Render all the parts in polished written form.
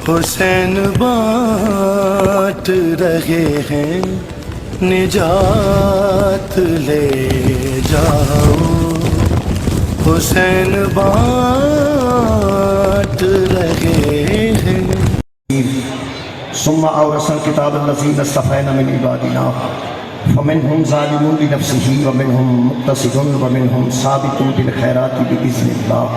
حسین بانٹ رہے ہیں نجات لے جاؤ، حسین بانٹ رہے ہیں۔ ثم اورثنا الكتاب الذين اصطفينا من عبادنا فمنهم ظالم لنفسه ومنهم مقتصد ومنهم سابق بالخيرات بإذن الله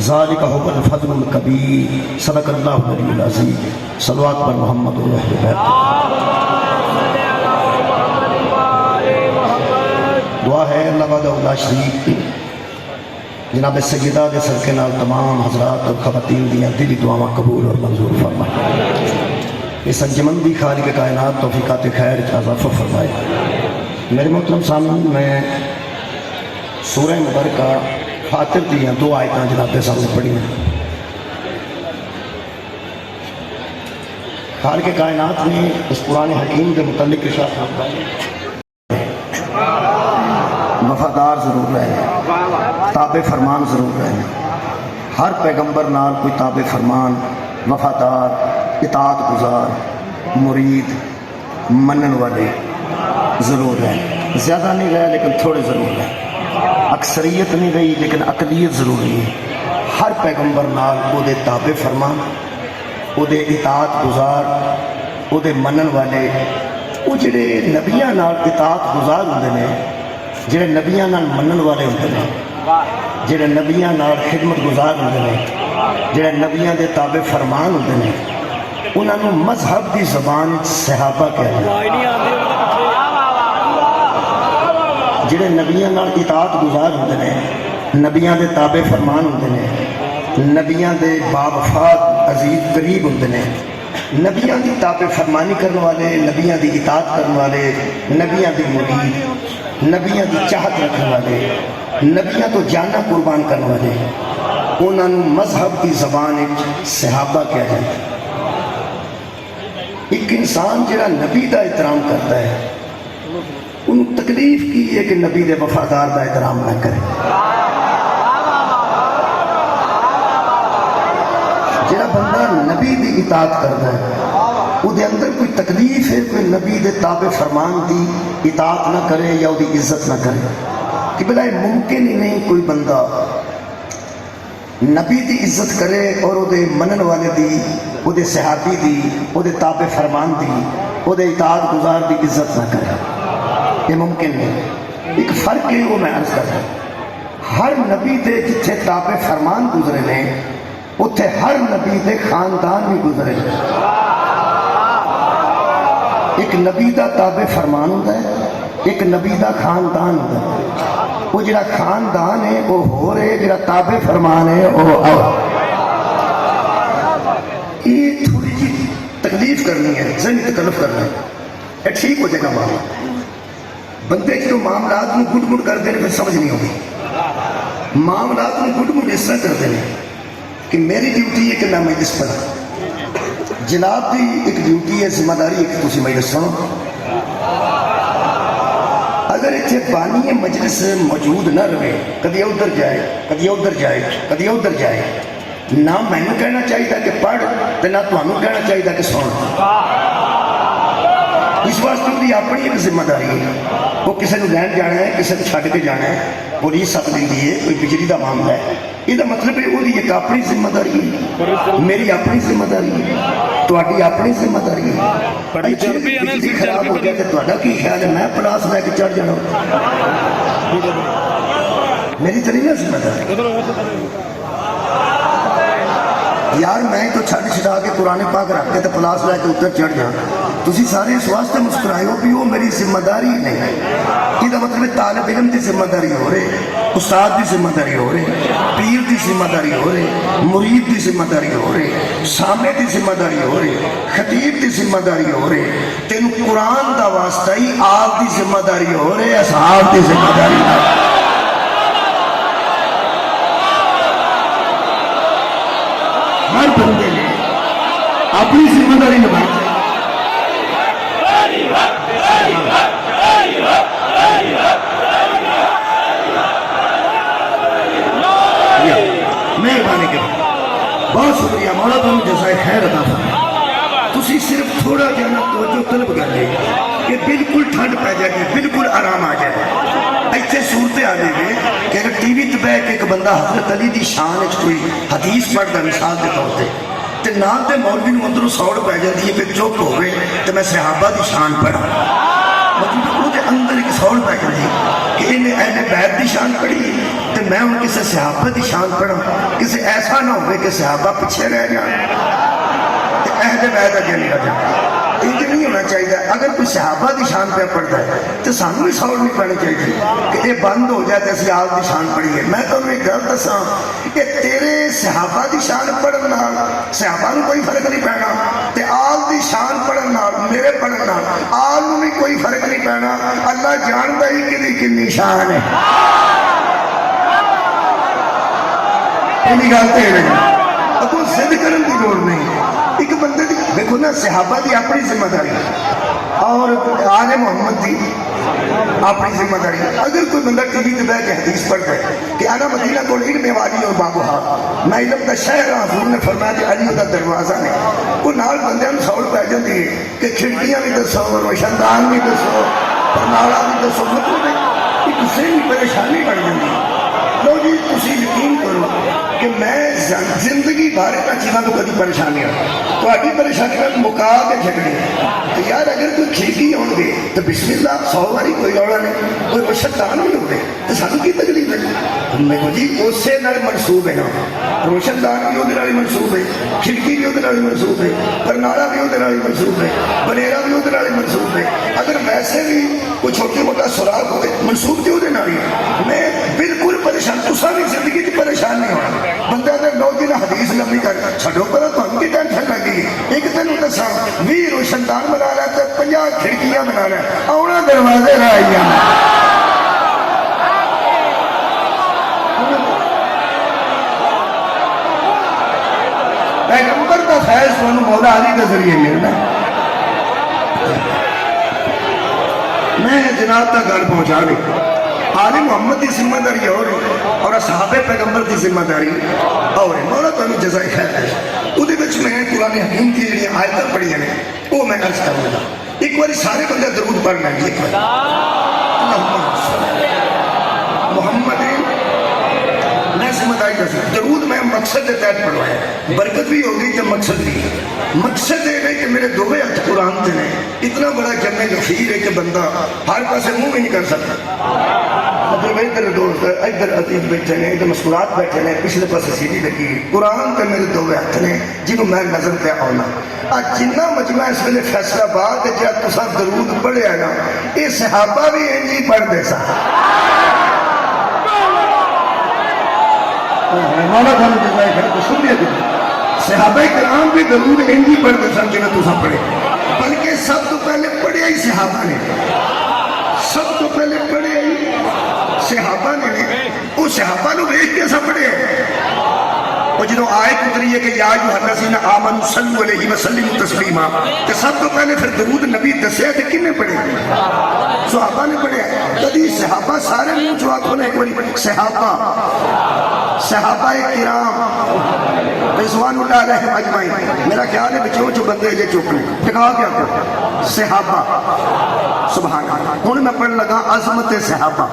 ذلك هو الفضل الكبير صدق الله العلي العظيم۔ صلوات پر محمد و اہل بیت۔ دعا ہے اللہ وحدہ لا شریک جناب سیدہ دے صدقے نال تمام حضرات اور خواتین دیاں دلی دعاواں قبول اور منظور فرمائے۔ اس انجمن دی خالق کائنات توفیقات خیر اضافہ فرمائے۔ میرے محترم سامعین، میں سورہ مبارکہ فاتر دیاں دو آیتاں جناب کے سامنے پڑھی ہیں۔ خالق کائنات نے اس قرآن حکیم کے متعلق ارشاد فرمایا وفادار ضرور رہے، تابع فرمان ضرور رہے۔ ہر پیغمبر نال کوئی تابع فرمان، وفادار، اطاعت گزار، مرید، منن والے ضرور رہے۔ زیادہ نہیں رہے لیکن تھوڑے ضرور رہے۔ اکثریت نہیں رہی لیکن اقلیت ضروری ہے۔ ہر پیغمبر نال او دے تابع فرمان، او دے اطاعت گزار، او دے منن والے، او جڑے نبیاں نال اطاعت گزار ہوندے نے، جڑے نبیاں نال منن والے ہوندے نے، جڑے نبیاں نال خدمت گزار ہوندے نے، جڑے نبیاں دے تابع فرمان ہوندے نے، انہاں نوں مذہب دی زبان صحابہ کہتے ہیں۔ جڑے نبیاں نال اطاعت گزار ہوندے نے، نبیاں دے تابع فرمان ہوندے نے، نبیاں دے باوفات عزیز قریب ہوندے نے، نبیاں دی تابع فرمانی کرنے والے، نبیاں دی اطاعت کرنے والے، نبیاں دی مرید، نبیاں دی چاہت رکھنے والے، نبیاں تو جانا قربان کرنے والے، انہاں نوں مذہب کی زبان صحابہ کہا جاتا ہے۔ ایک انسان جڑا نبی دا احترام کرتا ہے، انہوں تکلیف کی ہے کہ نبی دے وفادار دا احترام نہ کرے۔ جڑا بندہ نبی دی اطاعت کرتا ہے، وہ دے اندر کوئی تکلیف ہے کوئی نبی دے تابع فرمان دی اطاعت نہ کرے یا وہ دی عزت نہ کرے، کہ بلائے ممکن ہی نہیں کوئی بندہ نبی دی عزت کرے اور وہ دے منن والے دی، وہ دے صحابی دی، وہ دے تابع فرمان دی، وہ دے اطاعت گزار دی عزت نہ کرے۔ یہ ممکن نہیں۔ ایک فرق ہے وہ میں عرض کر رہا ہوں، ہر نبی دے جتھے تابع فرمان گزرے نے اتھے ہر نبی دے خاندان بھی گزرے نے۔ ایک نبی دا تابع فرمان ہوتا ہے، ایک نبی دا خاندان ہوتا ہے۔ وہ جڑا خاندان ہے وہ ہو رہے، جڑا تابع فرمان ہے وہ آؤ۔ یہ تھوڑی جی تکلیف کرنی ہے، ذہنی تکلف کرنا ہے، یہ ٹھیک ہو جائے گا معاملہ۔ بندے جو معاملات میں گٹ گٹ کرتے ہیں پھر سمجھ نہیں ہوگی۔ معاملات میں گٹ گٹ اس طرح کرتے ہیں کہ میری ڈیوٹی ہے کہ میں مجلس پڑھا، جناب دی ایک ڈیوٹی ہے، ذمہ داری ہے کہ تسی مجلس سنو۔ اگر اتنے بانی مجلس موجود نہ رہے، کدی ادھر جائے کدی ادھر جائے کدی ادھر جائے، نہ مینوں کہنا چاہیے کہ پڑھ تے نہ تانوں کہنا چاہیے کہ سن۔ اس واسطے وہ اپنی ایک ذمہ داری ہے، وہ کسی نے لین جانا ہے، کسی نے چھڈ کے جانا ہے، پولیس سب دیندی ہے، کوئی بجلی کا معاملہ ہے، یہ مطلب ہے وہ ایک اپنی ذمہ داری ہے، میری اپنی ذمہ داری ہے، تہاڈی اپنی ذمہ داری ہے۔ بجلی خراب ہو جائے تو تہاڈا کی خیال ہے میں پلاس لے کے چڑھ جانا؟ میری تو نہیں نا ذمہ داری یار، میں تو چھڈ چھڈا کے قرآن پاک رکھ کے تو پلاس لے کے اتر چڑھ جانا۔ تسی سارے اس واسطے مسکرائے ہو بھی وہ میری ذمہ داری نہیں۔ یہ مطلب طالب علم کی ذمہ داری ہو رہے، استاد کی ذمہ داری ہو رہے، پیر کی ذمہ داری ہو رہے، مرید کی ذمہ داری ہو رہے، سامع کی ذمہ داری ہو رہے، خطیب کی ذمہ داری ہو رہے، تین قرآن کا واسطہ ہی آپ کی ذمہ داری ہو رہے، اصحاب کی ذمہ داری ہے۔ ہر بندے نے اپنی ذمہ داری نبھائی۔ مہربانی کریں بہت شکریہ مولا تم جزائے خیر عطا فرمائے تسی صرف تھوڑا جہا نا توجہ طلب کر لے کہ بالکل ٹھنڈ پہ جائے گی بالکل آرام آ جائے ایتھے صورت آ جائے کہ اگر ٹی وی تے بیٹھ کے ایک بندہ حضرت علی دی شان وچ کوئی حدیث پڑھدا مثال دے طور تے تے نال تے مولوی نوں اندروں سوڑ پہ جاندی ہے پھر چپ ہوئے تے میں صحابہ دی شان پڑھا مطلب وہ دے اندر ایک سوڑ پہ جاندی کہ انہیں اہل بیت دی شان پڑھی تے میں ان کسے صحابہ دی شان پڑھا کسے ایسا نہ ہوئے کہ صحابہ پیچھے رہ جائیں تے اہل بیت اگے نہیں رہ جائیں یہ نہیں ہونا چاہیے اگر کوئی صحابہ دی شان پہ پڑھتا ہے تو سانوں بھی سوڑ نہیں پڑھنی چاہیے کہ یہ بند ہو جائے تو اسی آل دی شان پڑھیے میں تو ایک گل دساں کہ تیرے صحابہ دی شان پڑھن نال صحابہ نوں کوئی فرق نہیں پینا تے آل دی شان پڑھن نال میرے پڑھن نال آل نوں بھی کوئی فرق نہیں پینا اللہ جاندا ہی کدی کنی شان ہے یہ گل تے ہے اب ضد کرن دی لوڑ نہیں ایک بندے دی دیکھو نا صحابہ دی اپنی ذمہ داری اور آل محمد دی اپنی ذمہ داری اگر کوئی بندہ ٹی وی تے بیٹھ کے حدیث پڑھتا ہے کہ انا مدینہ کو علم وادی اور بابوہا میں علم دا شہر ہاں حضور نے فرمایا کہ علی دا دروازہ نے وہ نال بندے نوں سوڑ پہ جاندی ہے کہ کھڑکیاں بھی دسو روشن دان بھی دسو پرنالا بھی دسو مطلب ایک ذہنی پریشانی بن جاندی ہے لو جی تسی یقین کرو کہ میں زندگی بارے کا چیزاں تو کبھی پریشانی تو آگی پریشانی کا مکا کے جھگڑی تو یار اگر کوئی کھڑکی ہوں گے تو بسم اللہ 100 باری کوئی روڑا نہیں کوئی روشن بھی ہوگے تو سانو کی تکلیف ہے میں کہوں جی اسے نال منسوب ہے نا روشن دان بھی ادھر والی منسوب ہے کھڑکی بھی ادھر والی منسوب ہے پرنالا بھی ادھر والی منسوب ہے بنیرا بھی ادھر والی منسوب ہے اگر ویسے بھی کوئی چھوٹی موٹا سراغ ہوئے منسوب بھی ادھر نال ہی میں بالکل پریشان تسا بھی زندگی کی پریشان نہیں ہونا بندہ اگر 9 دن حدیث لمبی کر چھڈو پر تو ہم کی ٹینشن لگی ایک دن دسا 20 روشن دان بنا رہا ہے 50 کھڑکیاں بنا رہا ہے آنا دروازے رہائیاں پیغمبر کا فیض تو مولا علی کے ذریعے ملنا میں جناب تک گل پہنچا رہی آل محمد کی ذمہ داری اور اصحاب پیغمبر کی ذمہ داری اور مولا تمہیں جزائے خیر ہے وہ میں قرآن حکیم کی جڑی آیتیں پڑھی ہیں وہ میں عرض کروں گا ایک بار سارے بندے درود پڑھنا ہے ایک بار محمد میں ذمہ داری کر سکتا درود میں مقصد کے تحت پڑھوایا برکت بھی ہوگی تو مقصد بھی مقصد یہ ہے کہ میرے دوے ہاتھ قرآن سے نے اتنا بڑا جمع غفیر ہے کہ بندہ ہر پاسے منہ بھی نہیں کر سکتا مطلب ادھر دوست ادھر عزیز بیٹھے ہیں ادھر مسکرات بیٹھے ہیں پچھلے پاسے سیدھی لگی قرآن کے میرے دوے ہاتھ نے جنہوں میں نظر پہ آنا آج جنہ مجمع اس ویلے فیصلہ باد ہے جب تسا درود پڑھے آنا یہ صحابہ بھی انجی پڑھ دے سا مولا تھا جزائے خیر کو شکریہ دیتا صحابہ کرام بھی درود انجی پڑھ دے سا جنہ تسا پڑھے بلکہ سب تو پہلے پڑھے ہی صحابہ نے سب تو پہلے پڑھے ہی صحابہ نے وہ صحابہ نے دیکھ کے سب پڑھے وہ جنہوں آیت اتری ہے کہ یا ایھا الذین آمنوا صلوا علیہ وسلم تسلیما کہ سب تو پہلے پھر درود نبی دسیا کہ کن نے پڑھے صحابہ نے پڑھے کدی صحابہ سارے منہ چوا کھولے کوئی صحابہ کرام رضوان اللہ علیہ اجمعین میرا خیال ہے بچوں جو بندے یہ چپ لیں ٹھکا کیا کرو صحابہ سبحان اللہ ہوں میں پڑھ لگا عظمت صحابہ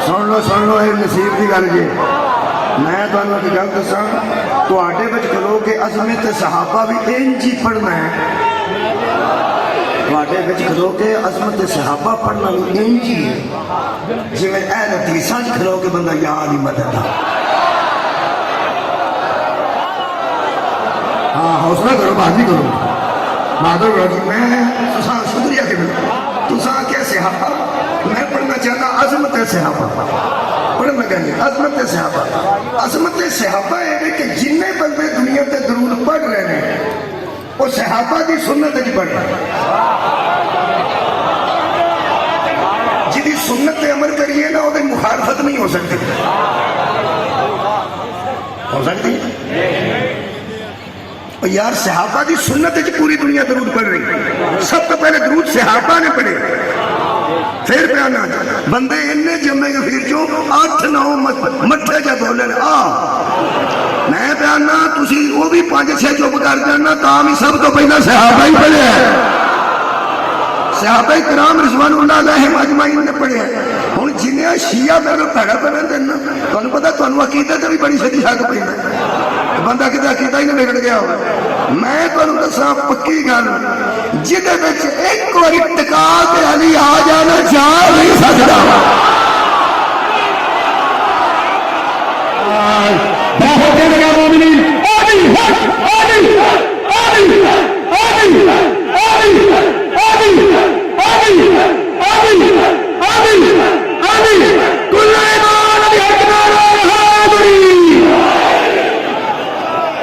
سن لو یہ نصیب کی گل جی میں تمہیں ایک گل دساں تواڈے وچ کھلو کہ عظمت صحابہ بھی انج ہی پڑھنا ہے تواڈے وچ کھلو کہ عظمت صحابہ پڑھنا بھی انج ہی ہے جی میں اہل حدیثاں وچ کھلو کہ بندہ یا علی مدد ہاں حوصلہ کرو بازی کرو بہادر کرو میں تساں شکریہ کہ تساں کیا صحابہ میں پڑھنا چاہتا عظمت صحابہ پڑھنا گئے عظمت صحابہ عظمت صحابہ ہے کہ جنہیں بندے دنیا تے درود پڑھ رہے ہیں وہ صحابہ دی سنت جی پڑھ رہے ہیں جدی سنت تے عمل کریے نا وہ مخالفت نہیں ہو سکتی ہو سکتی یار صحابہ دی سنت جی پوری دنیا درود پڑھ رہی سب تو پہلے درود صحابہ نے پڑھے پھر پیانا بندے انے جمے گفیر چو 8-9 مٹھے جا بولے میں پیانا تسی وہ بھی 5-6 چپ کر جانا تاں بھی سب تو پہلا صحابہ ہی پڑھے ہیں صحابہ کرام رضوان اللہ علیہم اجمعین نے پڑھے ہیں ہن جنہیں شیعہ میرے پیڑا پڑھے دینا تانوں پتہ تانوں عقیدہ تے بھی بڑی سچی شک پئی بندہ کتے عقیدہ ہی نہیں بگڑ گیا ہو میں تانوں دساں پکی گل جدے وچ ایک واری ٹکا تے علی آ جانا جا نہیں سکدا بہت دیر کا مومنین آمین آمین آمین آمین آمین آمین آمین آمین آمین آمین کل ایمان بیحقنا حاضری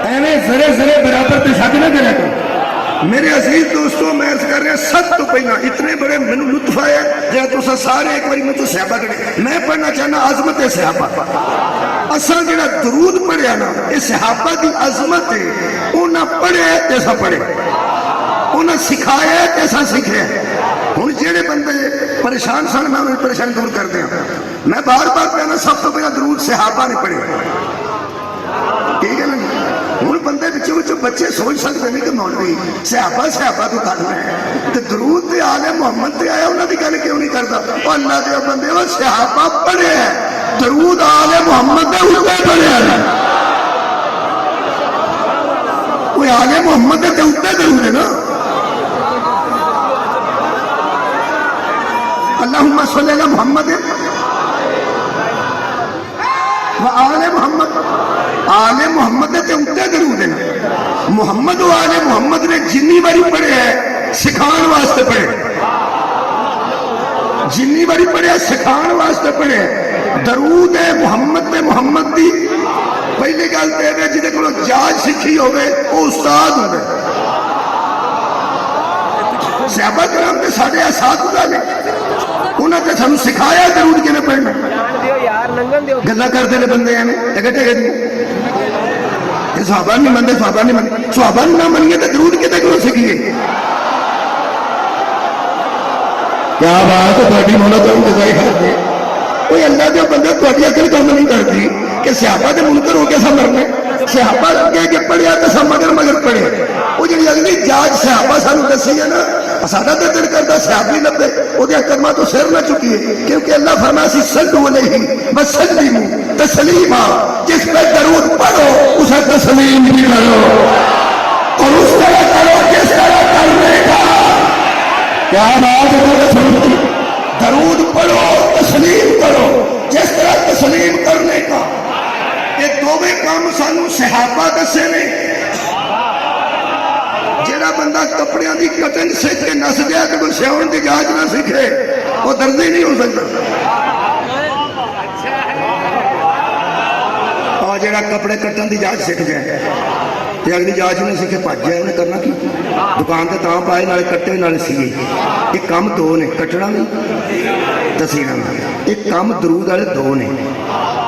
ایویں ذرے ذرے برابر تے شک نہ کرے کرو میرے عزیز دوستو میں عرض کر رہا سب تو پہلا اتنے بڑے میں لطف آیا جہاں تو سارے ایک باری میں تو صحابہ کرے میں پڑھنا چاہنا عظمت صحابہ اصل جڑا درود پڑھیا نا یہ صحابہ دی عظمت ہے انہاں پڑھے جیسا پڑھے انہاں سکھایا جیسا سکھے ہن جڑے بندے پریشان سن میں انہیں پریشان دور کر دیا میں بار بار کہنا سب تو پہلا درود صحابہ نے پڑھے ٹھیک ہے نا ہوں بندے بچوں بچے سوچ سکتے ہیں کہ مولوی صحابہ تو کرنا ہے تو درود تے آل محمد تے آیا انہوں کی گل کیوں نہیں کرتا وہ اللہ کے بندے وہ صحابہ پڑھے ہیں درود آل محمد دے اوپر پڑھے ہیں کوئی آل محمد دے اوپر درود ہے نا اللہم صلی اللہ محمد و آل محمد آل محمد تے اتے درود ہے محمد و آل محمد نے جنی باری پڑھے ہے سکھان واسطے پڑھے جنی باری پڑھے سکھان واسطے پڑھے درود ہے محمد تے محمد دی پہلی گل تے ہے جدے کولوں جاج سکھی ہوے او استاد ہوے صحابہ کرام تے ساڈے اساتذہ نے انہاں تے سانوں سکھایا درود کیویں پڑھنا گلا کرتے ہیں بندے ہیں ٹگے ٹگے دی صحابہ نہیں منتے صحابہ نہیں منتے صحابہ نہ منیے تو درود کتے کو سکھیے کیا بات ہے تھوڑی مولا تو جزائی کر دے کوئی اللہ دے بندہ تھوڑی عقل کام نہیں کرتی کہ صحابہ دے منکر ہو کے سا مرنے صحابہ کہہ کے پڑھیا تو سب مگر مگر پڑھے وہ جڑی اگلی جاج صحابہ سانو دسی ہے نا سادہ تے دل کرتا صحابی لبے وہ دے کرما تو سر نہ چکی ہے کیونکہ اللہ فرمایا سی صلو علیہ وسلموا تسلیما جس پہ درود پڑھو اسے تسلیم بھی کرو اور اس طرح کرو جس طرح کرنے کا کیا بات ہے درود پڑھو تسلیم کرو جس طرح تسلیم کرنے کا یہ دوویں کام سانو صحابہ دسے نے جیڑا بندہ کپڑیاں دی کٹنگ سیکھ کے نس گیا کہ کوئی سیون دی جاج نہ سیکھے وہ دردی نہیں ہو سکتا اور جیڑا کپڑے کٹن دی جاج سیکھ جائے تے اگلی جاج نہ سیکھے بھج جائے انہیں کرنا کی دکان تے تاں پائے نالے کٹے نالے سیے یہ کام دو نے کٹنا بھی تسینا بھی ایک کام درود والے دو نے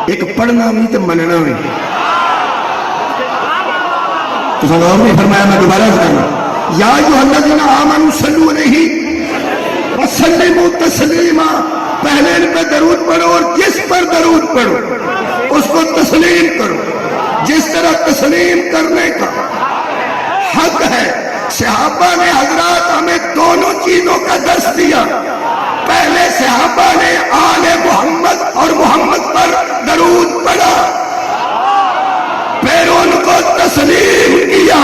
ایک پڑھنا بھی تے مننا بھی تو سنگاؤں نے فرمایا میں دوبارہ کرنا یا ایھا الذین آمنوا صلوا علیہ وسلموا تسلیما پہلے ان پہ درود پڑھو اور جس پر درود پڑھو اس کو تسلیم کرو جس طرح تسلیم کرنے کا حق ہے صحابہ نے حضرات ہمیں دونوں چیزوں کا درس دیا پہلے صحابہ نے آل محمد اور محمد پر درود پڑھا پھر ان کو تسلیم کیا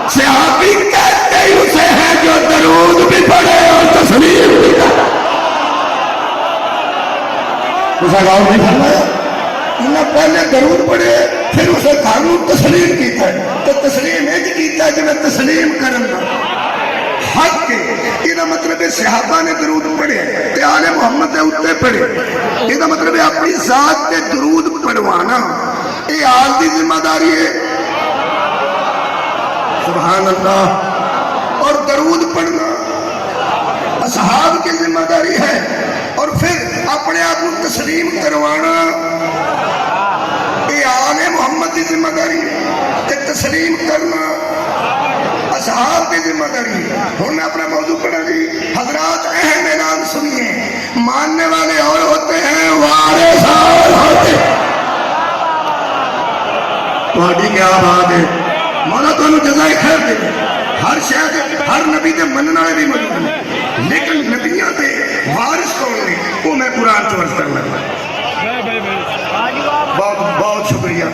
صحابی کہتے ہی اسے ہے جو درود بھی پڑھے اور تسلیم بھی کرے اسے گاؤں نہیں فرمایا انہیں پہلے درود پڑھے پھر اسے قانون تسلیم کیتا ہے تو تسلیم ایک کیتا ہے جنہیں تسلیم کرنا حق کے یہ مطلب ہے صحابہ نے درود پڑھے تے آل محمد نے اتے پڑھے یہ مطلب ہے اپنی ذات کے درود پڑھوانا یہ آل دی ذمہ داری ہے سبحان اللہ اور درود پڑھنا اصحاب کی ذمہ داری ہے اور پھر اپنے آپ کو تسلیم کروانا یہ آل محمد کی ذمہ داری ہے کہ تسلیم کرنا آپ کی ذمہ داری ہے. ہوں میں اپنا موضوع پڑھا جی. حضرات اہم اعلان سنیے. ماننے والے اور ہوتے ہیں، وارث اور ہوتے ہیں. تھوڑی کیا بات ہے. مولا تمہیں جزائے خیر دے. ہر شہر ہر نبی کے مننے والے بھی موجود ہیں، لیکن نبیاں دے وارث کون نے وہ میں قرآن چ عرض کرنا. بہت بہت شکریہ.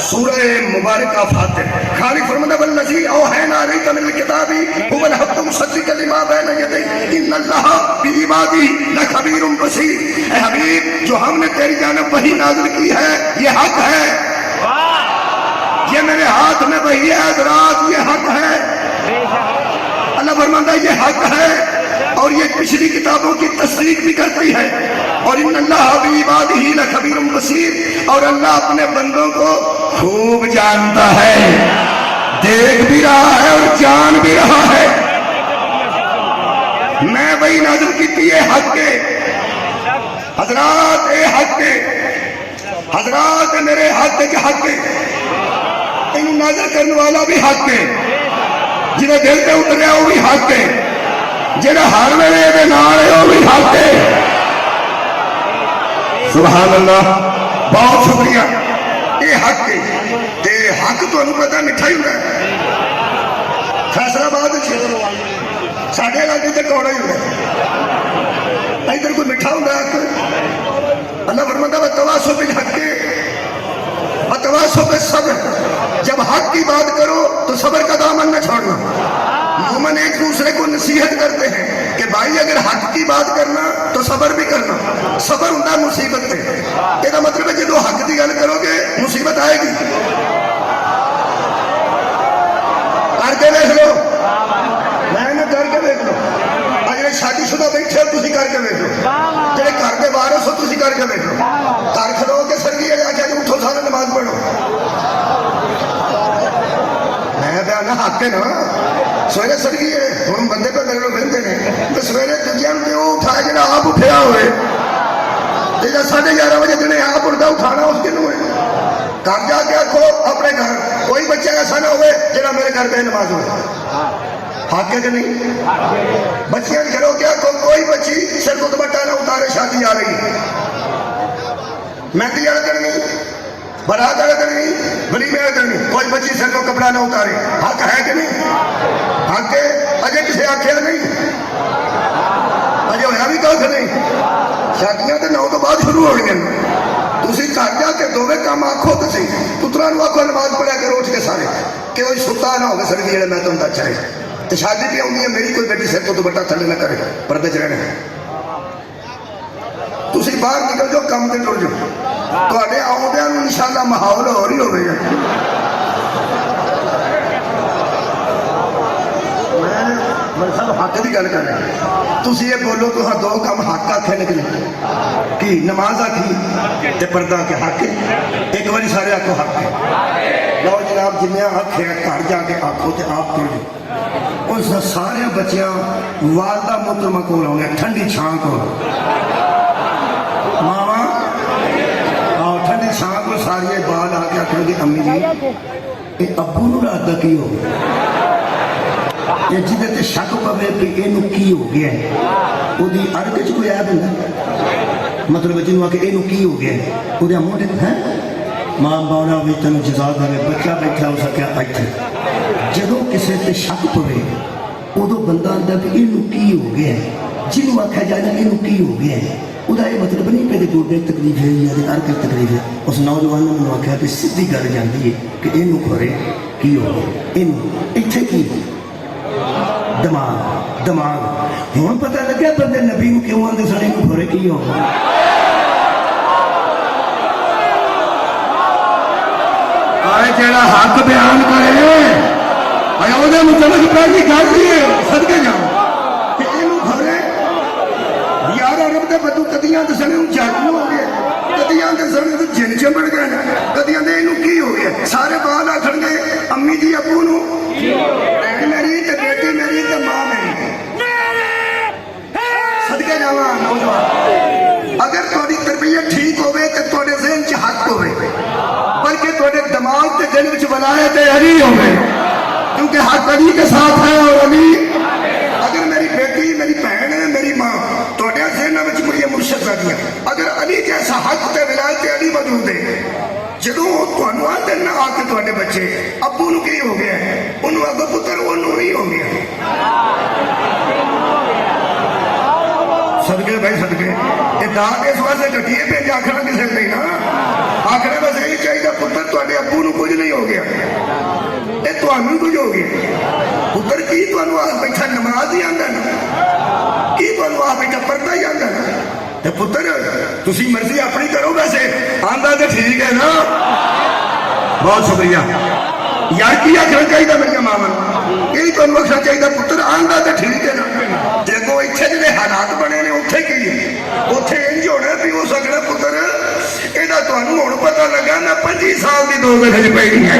سورہ مبارکہ فاتح. خالق فرماتا والذی اوحینا الیک من الکتاب هو الحق مصدقا لما بین یدیہ ان اللہ بعبادہ لخبیر بصیر. اے حبیب، جو ہم نے تیری جانب وحی نازل کی ہے یہ حق ہے. یہ میرے ہاتھ میں وحی ہے حضرات، یہ حق ہے. اللہ فرماتا ہے یہ حق ہے اور یہ پچھلی کتابوں کی تصدیق بھی کرتی ہے. اور ان اللہ بعبادہ لخبیر بصیر، اور اللہ اپنے بندوں کو خوب جانتا ہے، دیکھ بھی رہا ہے اور جان بھی رہا ہے. میں وہی نازل کی یہ حق کے حضرات، اے حق کے حضرات، میرے حق کے حق کے انہوں نازل کرنے والا بھی حق ہے، جنہیں دل پہ اتریا وہ بھی حق ہے، جنہیں ہر ویلے دے نال ہے وہ بھی حق ہے. سبحان اللہ. بہت شکریہ. یہ حق ہے تے حق تو انہوں پتا میٹھا ہی ہوتا ہے. فیصلہ باد ساڑھے علاقے سے کوڑا ہی ہوتا ہے، ادھر کوئی میٹھا ہوتا ہے حق. اللہ فرماتا ہے تواصو بالحق اور تواصو بالصبر. جب حق کی بات کرو تو صبر کا دامن نہ چھوڑنا. مومن ایک دوسرے کو نصیحت کرتے ہیں کہ بھائی اگر حق کی بات کرنا تو صبر بھی کرنا. صبر ہوتا مصیبت پہ. یہ مطلب ہے جب حق کی گل کرو گے مصیبت آئے گی. کر کے دیکھ لو، میں نے کر کے دیکھ لو. اگر شادی شدہ بیٹھے ہو تھی کر کے دیکھ لو، جہے گھر کے وارث ہو تھی کر کے دیکھ لو. گھر کھلو کے سر کی اٹھو سارے نماز پڑھو. میں بیان حق ہے نا. سویرے سڑکی ہے ہوں بندے پہ میرے لوگ بہتے ہیں تو سویرے دجیاں نے وہ اٹھائے جا آپ اٹھیا ہوئے جا 11:30 بجے جنہیں آپ اٹھتا اٹھانا اس دن ہوئے. گھر جا کے آخو اپنے گھر کوئی بچہ ایسا نہ ہوئے جہاں میرے گھر پہ نماز ہوئے. حق ہے کہ نہیں؟ بچیاں گھروں کے آخو کوئی بچی سر کو دوپٹہ نہ اتارے، شادی آ رہی مہندی والے دن نہیں، برات والے دن نہیں، ولیمے والے دن نہیں، کوئی بچی سر کو کپڑا نہ اتارے. حق ہے کہ نہیں؟ حق ہے. اجے کسی آخیا نہیں، اجے ہویا بھی کچھ نہیں. شادیاں تو 9 تو بعد شروع ہو گئی. تھی گھر جا کے دونوں کام آخو تو سی. پترا آخو نماز پڑھا کے اٹھ کے سارے کہ وہ ستا نہ ہوگا سڑکی جڑے میں تمہیں اچھا ہے. تو شادی پہ آؤں ہے میری کوئی بیٹی سر کو دوپٹہ تھلے نہ کرے، پردے چ رہنا. تھی باہر نکل جاؤ کام سے ٹر جاؤ، تے آدھا ان شاء اللہ ماحول ہو ہی ہوگا. سب حق کی گل کر رہے. تھی یہ بولو تو ہاں 2 کام حق آخے نکلے کہ نماز آخی تے پردہ کے حق ہے. ایک باری سارے آخو حق ہے. لو جناب جنیا حق ہے گھر جا کے آخو تے آپ کر دو. اس سارے بچیاں والدہ محترمہ کو آؤ گے ٹھنڈی چھان کو ماما آؤ ٹھنڈی چھان کو ساری بال آ کے آخر گی امی جی یہ ابو نو رات کا کی ہو یہ جہد شک پوے کہ یہ کی ہو گیا ہے وہ ارد چ کوئی یاد نہیں. مطلب جنوب آ کے یہ کی ہو گیا ہے وہ منہ ہے ماں باؤنا بھی تین جزا دے بچہ بیٹھا ہو سکیا اتنے. جدو کسی تے شک پوے ادو بندہ آتا کہ یہ کی ہو گیا ہے. جنوب آخیا جائے یہ کی ہو گیا ہے وہ یہ مطلب نہیں کہ گوڈے تکلیف ہے یا ارد تکلیف ہے. اس نوجوان نے مجھے آخیا کہ سیدھی گل جاتی ہے کہ یہ کھورے کی ہو گیا یہ اتنے کی دماغ دماغ ہوں پتہ لگیا بندے نبی کو کیوں آتے سن یہ کھورے کی ہو گیا. جڑا حق بیان کرے وہ مطلب پہلی گل یہ سدکے جاؤ کہ یہ کھورے یار عرب کے بدو کدیاں تو سنے جاگو ہو گیا، کدیاں کے سنے تو جن چمڑ گئے، کدیاں دے یہ کی ہو گیا. سارے بال آخر گے امی جی ابو نو میری تے بیٹی میری تے ماں میری. صدقے جاواں نوجوان اگر تھوڑی تربیت ٹھیک ہوئے تو تھوڑے ذہن چ حق ہوئے بلکہ تھوڑے دماغ تے دل وچ ولایت علی ہوئے کیونکہ حق علی کے ساتھ ہے اور علی اگر میری بیٹی میری بہن ہے میری ماں توڑے ذہنوں میں کوئی مرشد دیا اگر علی جیسا حق تے ولایت علی موجود ہے جدوں تانوں آتے نہ آ کے تواڈے بچے ابو نو کی ہو گیا انہوں اگو پتر انہوں ہی ہو گیا صدقے بھائی صدقے یہ داد اس واسطے کٹیے پہ آخر کسی نہیں نا آخر بس یہی چاہیے پتر تواڈے ابو نو کچھ نہیں ہو گیا یہ تانوں کچھ ہو گیا پتر کی تانوں آ بیٹھا نماز ہی آندا نا کی تانوں آ بیٹھا پردہ ہی آندا نا تے پتر تسی مرضی اپنی کرو ویسے آندا تے ٹھیک ہے نا بہت شکریہ یار کی آخر چاہیے میری ماں یہی تمہیں آخر چاہیے پتر آندا تے ٹھیک ہے نا دیکھو اتنے جڑے حالات بنے نے اتنے کی اتنے انج ہونا بھی ہو سکتا پتر یہ تمہیں ہوں پتا لگا میں 25 سال کی 2 مہینے پی ہے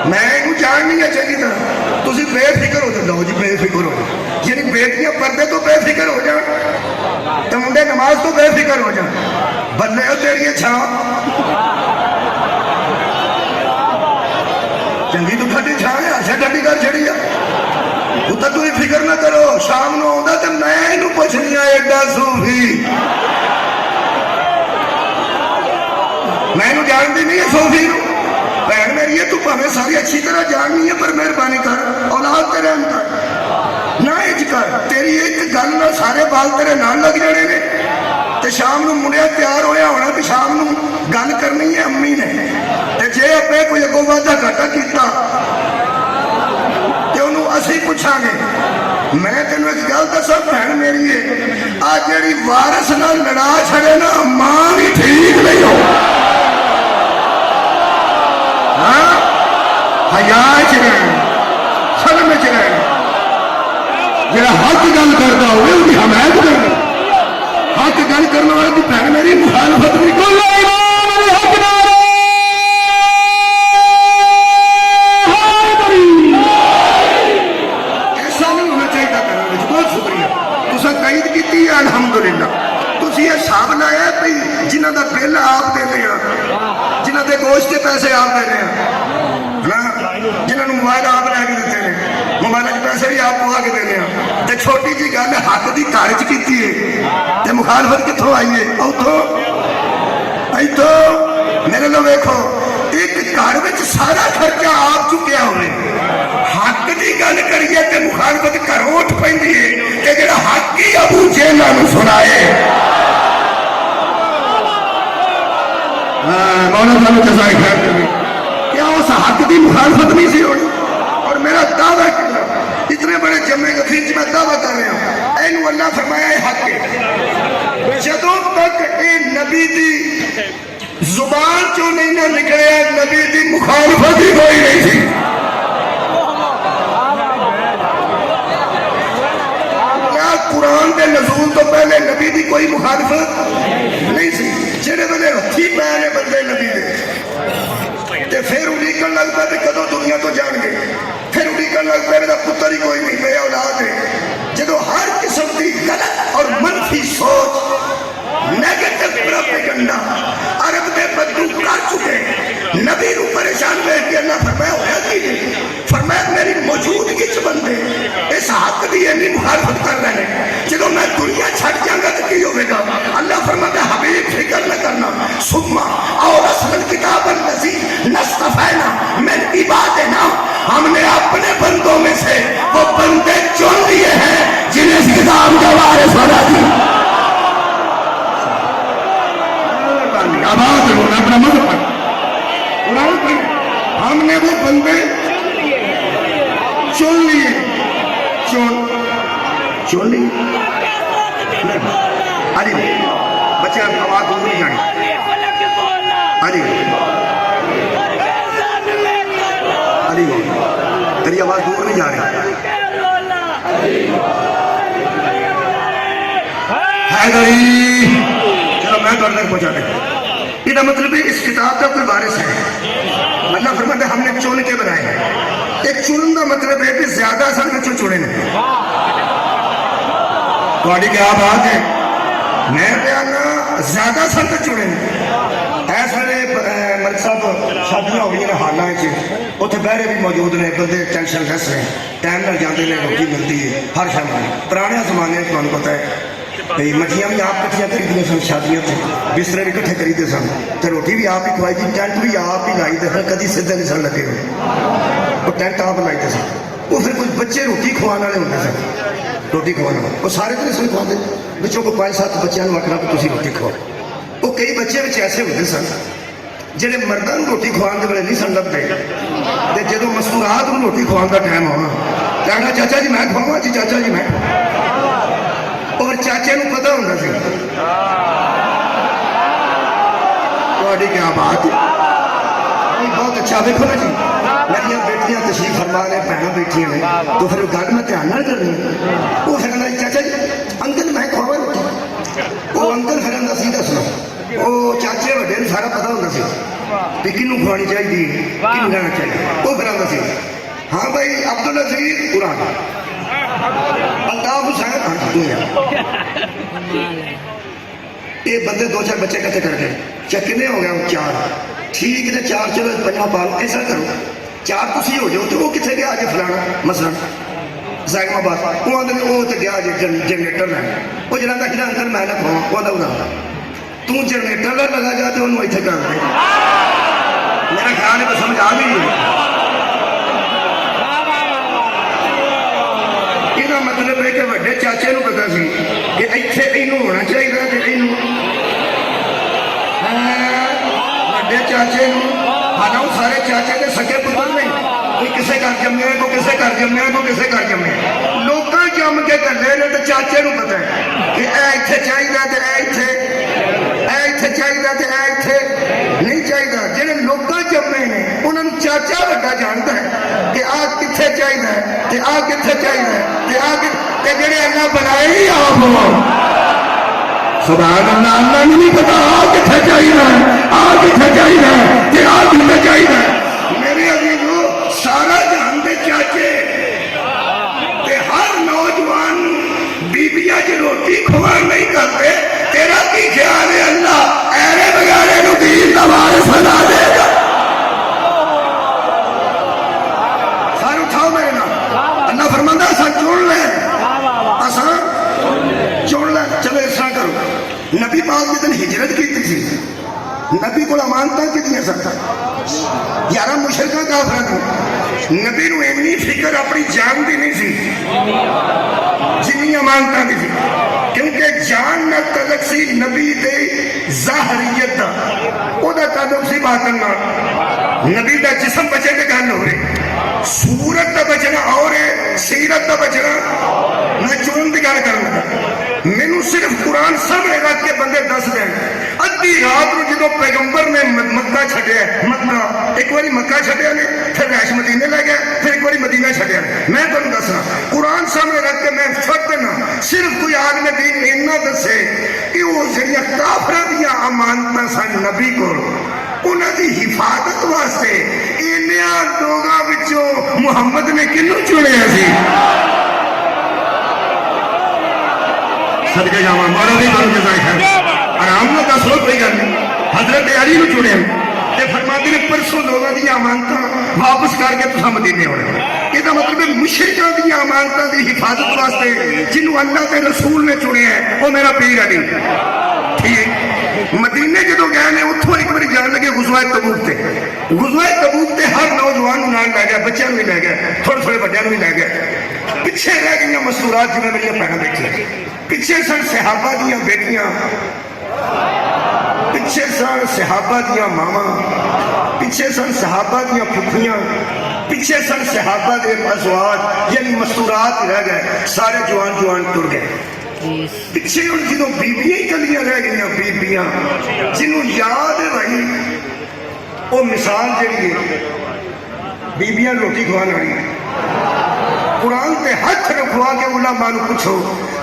میں یہ جان نہیں ہے چنگی طرح تھی بے فکر ہو جاؤ جی بے فکر ہو یعنی بیٹیاں پردے تو بے فکر ہو جان تو منڈے نماز تو بے فکر ہو جان بلے تیری چھاں چنگی تو ٹھنڈی چھاں ہے ایسے ٹھنڈی کر چڑی ہے پتر تھی فکر نہ کرو شام نو آتا تو میں یہ پوچھنی ہوں ایڈا صوفی میں جانتی نہیں ہے صوفی بہن میری ہے تو ہمیں ساری اچھی طرح جاننی ہے پر مہربانی کر اولاد تیرے اندر نہ اج کر تیری ایک گل نہ سارے بال تیرے نال لگ جانے نے تے شام نو منڈیا تیار ہویا ہونا کہ شام نو گل کرنی ہے امی نے تے جے اپنے کوئی اگوں وعدہ گھاٹا کیتا تے انہوں اسی پوچھاں گے میں تینوں ایک گل دساں بہن میری ہے آ جڑی وارث نال لڑا چھڑے نا ماں بھی ٹھیک نہیں ہو حیا چرن شرم چرن جڑا حق گل کرتا ہوئے ان کی حمایت کرنا حق گل کرنے والے کی بہن میری مخالفت نہیں کو لا الہ الا حق نعرہ ایسا نہیں ہونا چاہیے کرنے بہت شکریہ تسا قید کی ہے الحمدللہ تسی یہ حساب لایا پی جنہ دا بل آپ دینے ہیں جنہ دے گوشت کے پیسے آپ دینے ہیں جنہوں نے موبائل آپ لے کے دیتے ہیں موبائل کے پیسے بھی آپ کو آ کے دینے ہیں تے چھوٹی جی گل حق دی کارج کیتی ہے تے مخالفت کتوں آئی ہے تو میرے لو ویکھو ایک گھر وچ سارا خرچہ آپ چکیا ہوئے حق دی گل کریے تے مخالفت گھروں اٹھ پیندی ہے کہ جڑا حق ہی ابو جہلاں نوں سنائے مولا صاحب جزائے خیر کرے کیا اس حق کی مخالفت نہیں سی ہونی اور میرا دعویٰ کرنا اتنے بڑے جمعے غفیر میں دعویٰ کر رہا ہوں اینو اللہ فرمایا ہے حق ہے جدوں تک اے نبی دی زبان چوں نہیں نہ نکلے نبی دی مخالفت ہی کوئی نہیں تھی کیا قرآن کے نزول تو پہلے نبی دی کوئی مخالفت نہیں تھی جڑے بنے ہتھی پے نے بندے نبی دے تے پھر اڑیکن لگ پہ بھی کدو دنیا تو جان گئے پھر اڑیکن لگ پہ میرا پتر ہی کوئی نہیں بے اولاد ہے جدو ہر قسم کی غلط اور منفی سوچ نیگیٹو پروپیگنڈا عرب دے بدو کر چکے نبی رو پریشان ہوئے کہ اللہ فرمایا ہویا کی فرمایا میری موجودگی چ بندے اس حق دی انی مخالفت کر رہے ہیں جدو میں دنیا چھٹ جاؤں گا تو کی ہوئے گا اللہ فرمایا حبیب فکر نہ کرنا ثم اور اصل الکتاب الذی نصطفینا من عبادنا ہم نے اپنے بندوں میں سے وہ بندے چن لیے ہیں جنہیں اس کتاب کا وارث بنا دی آباد ہونا اپنا مذہب پر قرآن پر ہم نے وہ بندے چن لیے چن لیے علی بچے آواز دور نہیں جانی علی علی تیری آواز دور نہیں جا رہی چلو میں تو تک پہنچا دیں یہ مطلب اس کتاب کا کوئی وارث ہے اللہ فرماتا ہے ہم نے چن کے بنائے ہیں ایک چنن کا مطلب ہے کہ زیادہ سن بچوں چنے نے تھوڑی کیا بات ہے میں بیانا زیادہ سن چنے نے ایس ویلے ملک صاحب شادیاں ہو گئی نے حالاں اتنے بہرے بھی موجود نے بندے ٹینشن لیس نے ٹائم نال جاتے ہیں روٹی ملتی ہے ہر شہر پرانے زمانے تمہیں پتہ ہے بھائی مچھلیاں بھی آپ کٹھیاں خریدیاں سن شادیاں سے بسترے بھی کٹھے خریدے سن تو روٹی بھی آپ ہی کھوائی تھی ٹینٹ بھی آپ ہی لائی دے سن کدی سیدھے نہیں سن لگے ہوئے وہ ٹینٹ آپ لائی دے سن وہ پھر کچھ بچے روٹی کھوانے والے ہوتے سن روٹی کھوانا وہ سارے تو نہیں سن کھواتے بچوں کو 5-7 بچوں کو آخنا کہ تھی روٹی کھواؤ وہ کئی بچے بچے ایسے ہوتے سن جہے مردوں روٹی کھوان کے ویلے نہیں سن لگتے جدو مستورات کو روٹی کھوان کا ٹائم ہونا کہنا چاچا جی میں کھواوا جی چاچا جی میں اور چاچے کو پتا ہوتا سی تھوڑی کیا بات ہے بہت اچھا دیکھو نا جی میری بیٹیاں تشریف فرما نے بہنیں بیٹھیاں نے تو پھر گل میں دھیان نہ کرنی وہ پھر کہنا چاچا جی انکل میں کھواوا روٹی وہ انکل پھر آتا سی دسنا وہ چاچے وڈے سارا پتا ہوتا سی کہ کنوں کھوانی چاہیے کنوں رہنا چاہیے وہ پھر آتا سی ہاں بھائی عبدالعزیز قرآن الطاف حسین یہ بندے 2-4 بچے کٹھے کر کے کتنے ہو گئے 4 ٹھیک ہے 4 چلو 5 پال ایسا کرو 4 تھی ہو جاؤ تو وہ کتنے گیا جی فلانا مثلا زائم آباد وہ آدھے وہ تو گیا جی جنریٹر لین وہ جنا کہ انکل میں نہ کھواؤں وہ تو جنریٹر لگا جا تو انہوں اتنے کر دے میرا خیال ہے سمجھ آ گئی یہ مطلب ہے کہ وڈے چاچے کو پتا سی کہ اتنے یہ ہونا چاہیے وڈے چاچے ہاں سارے چاچے کے سکے پتر نہیں کوئی کسے گھر جمیا کوئی کسے گھر جمیا کوئی کسے گھر جمیا لوگ جم کے کلے نے تو چاچے کو پتا ہے کہ اے اتنے چاہیے تو اے اتنے چاہیے تو اے اتنے نہیں چاہیے جہے لوگ جمے نے انہوں نے چاچا وڈا جانتا ہے کہ آ کتنے چاہیے آ کتنے چاہیے جڑے اللہ بنائے ہی آپ سبحان اللہ اللہ نہیں پتا آ کتنے چاہیے آ کتنے چاہیے آ کتنے چاہیے میرے عزیزو سارا جہان دے چاچے ہر نوجوان بیبیاں جو روٹی کھوان نہیں کرتے تیرا کی خیال ہے اللہ ایرے بغیرے نو دین دا وارث بنا دے گا سارے اٹھاؤ میرے نام اللہ فرماندہ اساں چن لیں اساں چن لیں چلو اس طرح کرو نبی پاک جدن ہجرت کی تھی نبی کو امانتاں کتنی سکتا 11 مشرکاں کافراں نبی نو اینی فکر اپنی جان دی نہیں سی جنی امانتاں دی سی کیونکہ جان نہ تعلق سی نبی دے ظاہریت دا او دا تعلق سی باطن نال نبی دا جسم بچے تے گل ہو رہی صورت دا بچنا اور ہے سیرت دا بچنا میں چون دی گل کرنا مینوں صرف قرآن سامنے رکھ کے بندے دس دیں ادھی رات نو جدو پیغمبر نے مکہ چھڈیا مکہ ایک باری مکہ چھڈیا نے پھر رہائش مدینے لے گیا پھر ایک باری مدینہ چھڈیا میں تمہیں دسنا قرآن سامنے رکھ کے میں چھوڑ دینا صرف کوئی عالم دین اتنا دسے کہ وہ جڑیاں کافراں دیاں امانتاں سن نبی کول انہاں دی حفاظت واسطے انہاں لوگاں وچوں محمد نے کنوں چنیا سی صدقے جاواں مولا دی بن جزائے خیر آرام نہ دس لوگ کوئی گل نہیں حضرت علی نو چنیا تے فرماتے نے پرسوں لوگاں دی امانتاں واپس کر کے تساں مدینے ہونے یہ مطلب ہے مشرکاں دی امانتاں دی حفاظت واسطے جنوں اللہ کے رسول نے چنیا ہے وہ میرا پیر علی ٹھیک مدینے جدو گئے نے اتھوں ایک بار جان لگے غزوہ تبوک تے ہر نوجوان نال لے گیا بچوں بھی لے گیا تھوڑے تھوڑے بڑوں بھی لے گیا پیچھے رہ گئی مستورات جنہیں میری بہنیں بیٹھی پیچھے سن صحابہ دیاں بیٹیاں پیچھے سن صحابہ دیاں ماما پیچھے سن صحابہ دیاں پھپھیاں پیچھے سن صحابہ دے ازواج یعنی مستورات رہ گئے سارے جوان ٹر گئے پیچھے ان جنہوں بیبیاں کلیاں رہ گئیاں بیبیاں جنہوں یاد ہے بھائی وہ مثال جڑی ہے بیبیاں روٹی کھوانا رہی قرآن تے ہاتھ رکھوا کے علماء نو پوچھو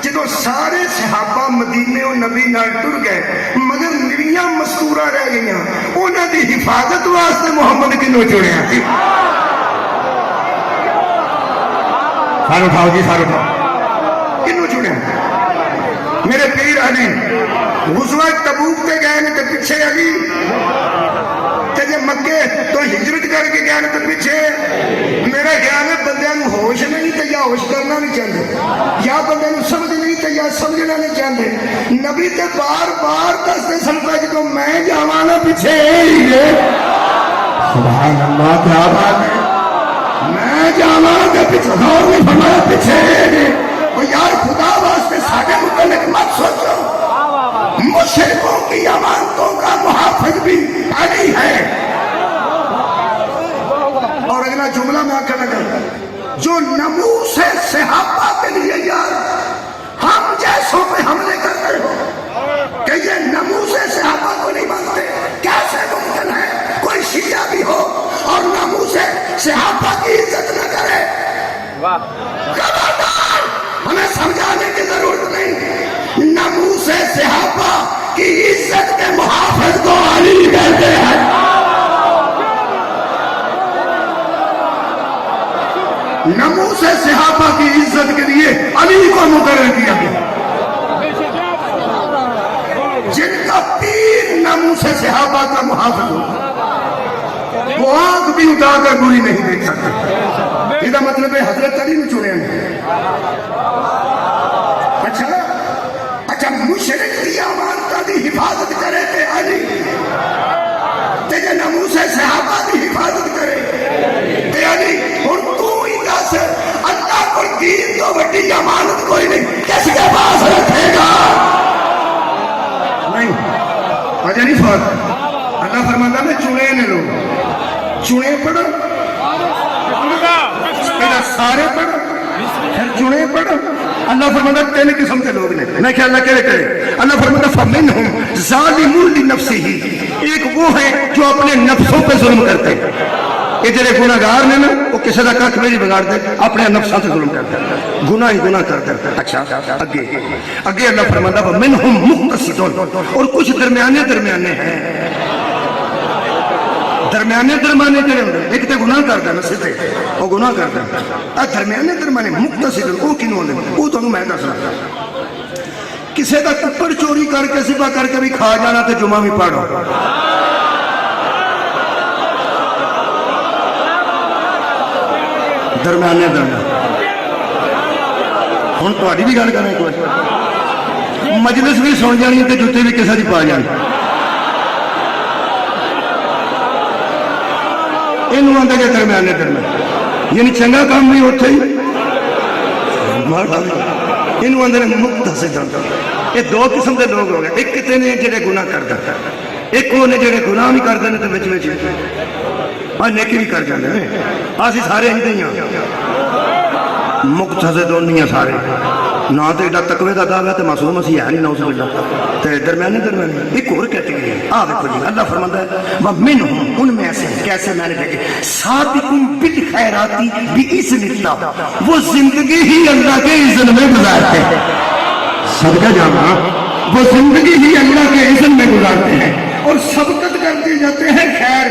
جدو سارے صحابہ مدینے و نبی نال ٹر گئے مگر نویاں مستورہ رہ گئیاں انہاں دی حفاظت واسطے محمد کنوں چنیا سی سار اٹھاؤ جی سار اٹھاؤ کنوں چنیا میرے پیر علی غزوہ تبوک تے گئے نے تے پیچھے علی تے جے مکے تو ہجرت کر کے گیا تو پیچھے میرا خیال ہے بندے نو ہوش نہیں تے یا ہوش کرنا نہیں چاہتے یا بندے نو سمجھ نہیں تے یا سمجھنا نہیں چاہتے نبی تے بار بار دستے سن پہ جدو میں جاواں نا پیچھے سبحان اللہ کیا بات ہے میں جاواں تے پیچھے غور نہیں فرمایا پیچھے اور یار خدا واسطے ساڈے متعلق مت سوچو مشرکوں کی امانتوں کا محافظ بھی علی ہے اور اگلا جملہ میں آکر لگا جو نموس صحابہ کے لیے یار ہم جیسوں پہ حملے کرتے ہو کہ یہ نموس صحابہ کو نہیں مانتے کیسے ممکن ہے کوئی شیعہ بھی ہو اور نموس صحابہ کی عزت نہ کرے خبردار ہمیں سمجھانے کی ضرورت نہیں نموس صحابہ کی عزت کے محافظ کو علی کہتے ہیں نموس صحابہ کی عزت کے لیے علی کو مقرر کیا گیا جن کا پیر نموس صحابہ کا محافظ ہو وہ آنکھ بھی اتار کر بری نہیں دیکھ سکتا یہ مطلب ہے حضرت علی نے چنے ہیں اچھا مشرک کی امانتہ دی حفاظت کرے تے علی تے جے نموس صحابہ دی حفاظت کرے تے علی اور تو ہی دس اللہ کوئی دین تو بڑی امانت کوئی نہیں کس کے پاس رکھے گا نہیں اجے نہیں فرق اللہ فرماتا ہے چنے نے لوگ چنے پڑھ سارے پڑھ پھر چنے پڑھ اللہ فرماتا ہے تین قسم کے لوگ نے میں کہ اللہ کہے کرے اللہ فرماتا ہے فَمِنْهُمْ ظَالِمٌ لِنَفْسِهِ ایک وہ ہے جو اپنے نفسوں پہ ظلم کرتے ہیں یہ جڑے گناہگار نے نا وہ کسی کا کھ بھی نہیں بگاڑتے اپنے نفسوں سے ظلم کرتے ہیں گناہ ہی گناہ کرتے ہیں اچھا اگے اللہ فرماتا ہے فَمِنْهُمْ مُقْتَصِدٌ اور کچھ درمیانے ہیں درمیانے جڑے ہوندے ایک تے گناہ کردا نا سیدھے او گناہ کردا اے درمیانے مقتصد او کینوں ہوندے او تانوں میں دسنا کسے دا کپڑ چوری کر کے ذبح کر کے بھی کھا جانا تے جمعہ بھی پڑھو درمیانے ہن تہاڈی بھی گل کریں کوئی مجلس بھی سن جانی تے جُتے بھی کسے دی پا جانی انہوں آندے کے درمیانے یعنی چنگا کام بھی ہوتے ہی انہوں آندے مقتصد یہ دو قسم کے لوگ ہو گئے ایک کتے نے جڑے گناہ کردا ایک وہ نے جڑے گناہ بھی کردے نے تے وچ وچ اور نیکی بھی کر جاندے نے اسی سارے ہی ہاں مقتصد نہیں ہیں سارے نہ تو ایڈا تقوی دا دعویٰ تے معصوم اسی ہے نہیں نعوذ باللہ تے درمیانے ایک اور کیٹیگری ہے دیکھو جی اللہ فرماتا ہے وَمِنْهُمْ ان میں ایسے کیسے میں نے دیکھے سابقٌ بالخیراتی بِإِذْنِ اللہ وہ زندگی ہی اللہ کے اذن میں گزارتے ہیں صدقہ جانا وہ زندگی ہی اللہ کے اذن میں گزارتے ہیں اور سبقت کرتے جاتے ہیں خیر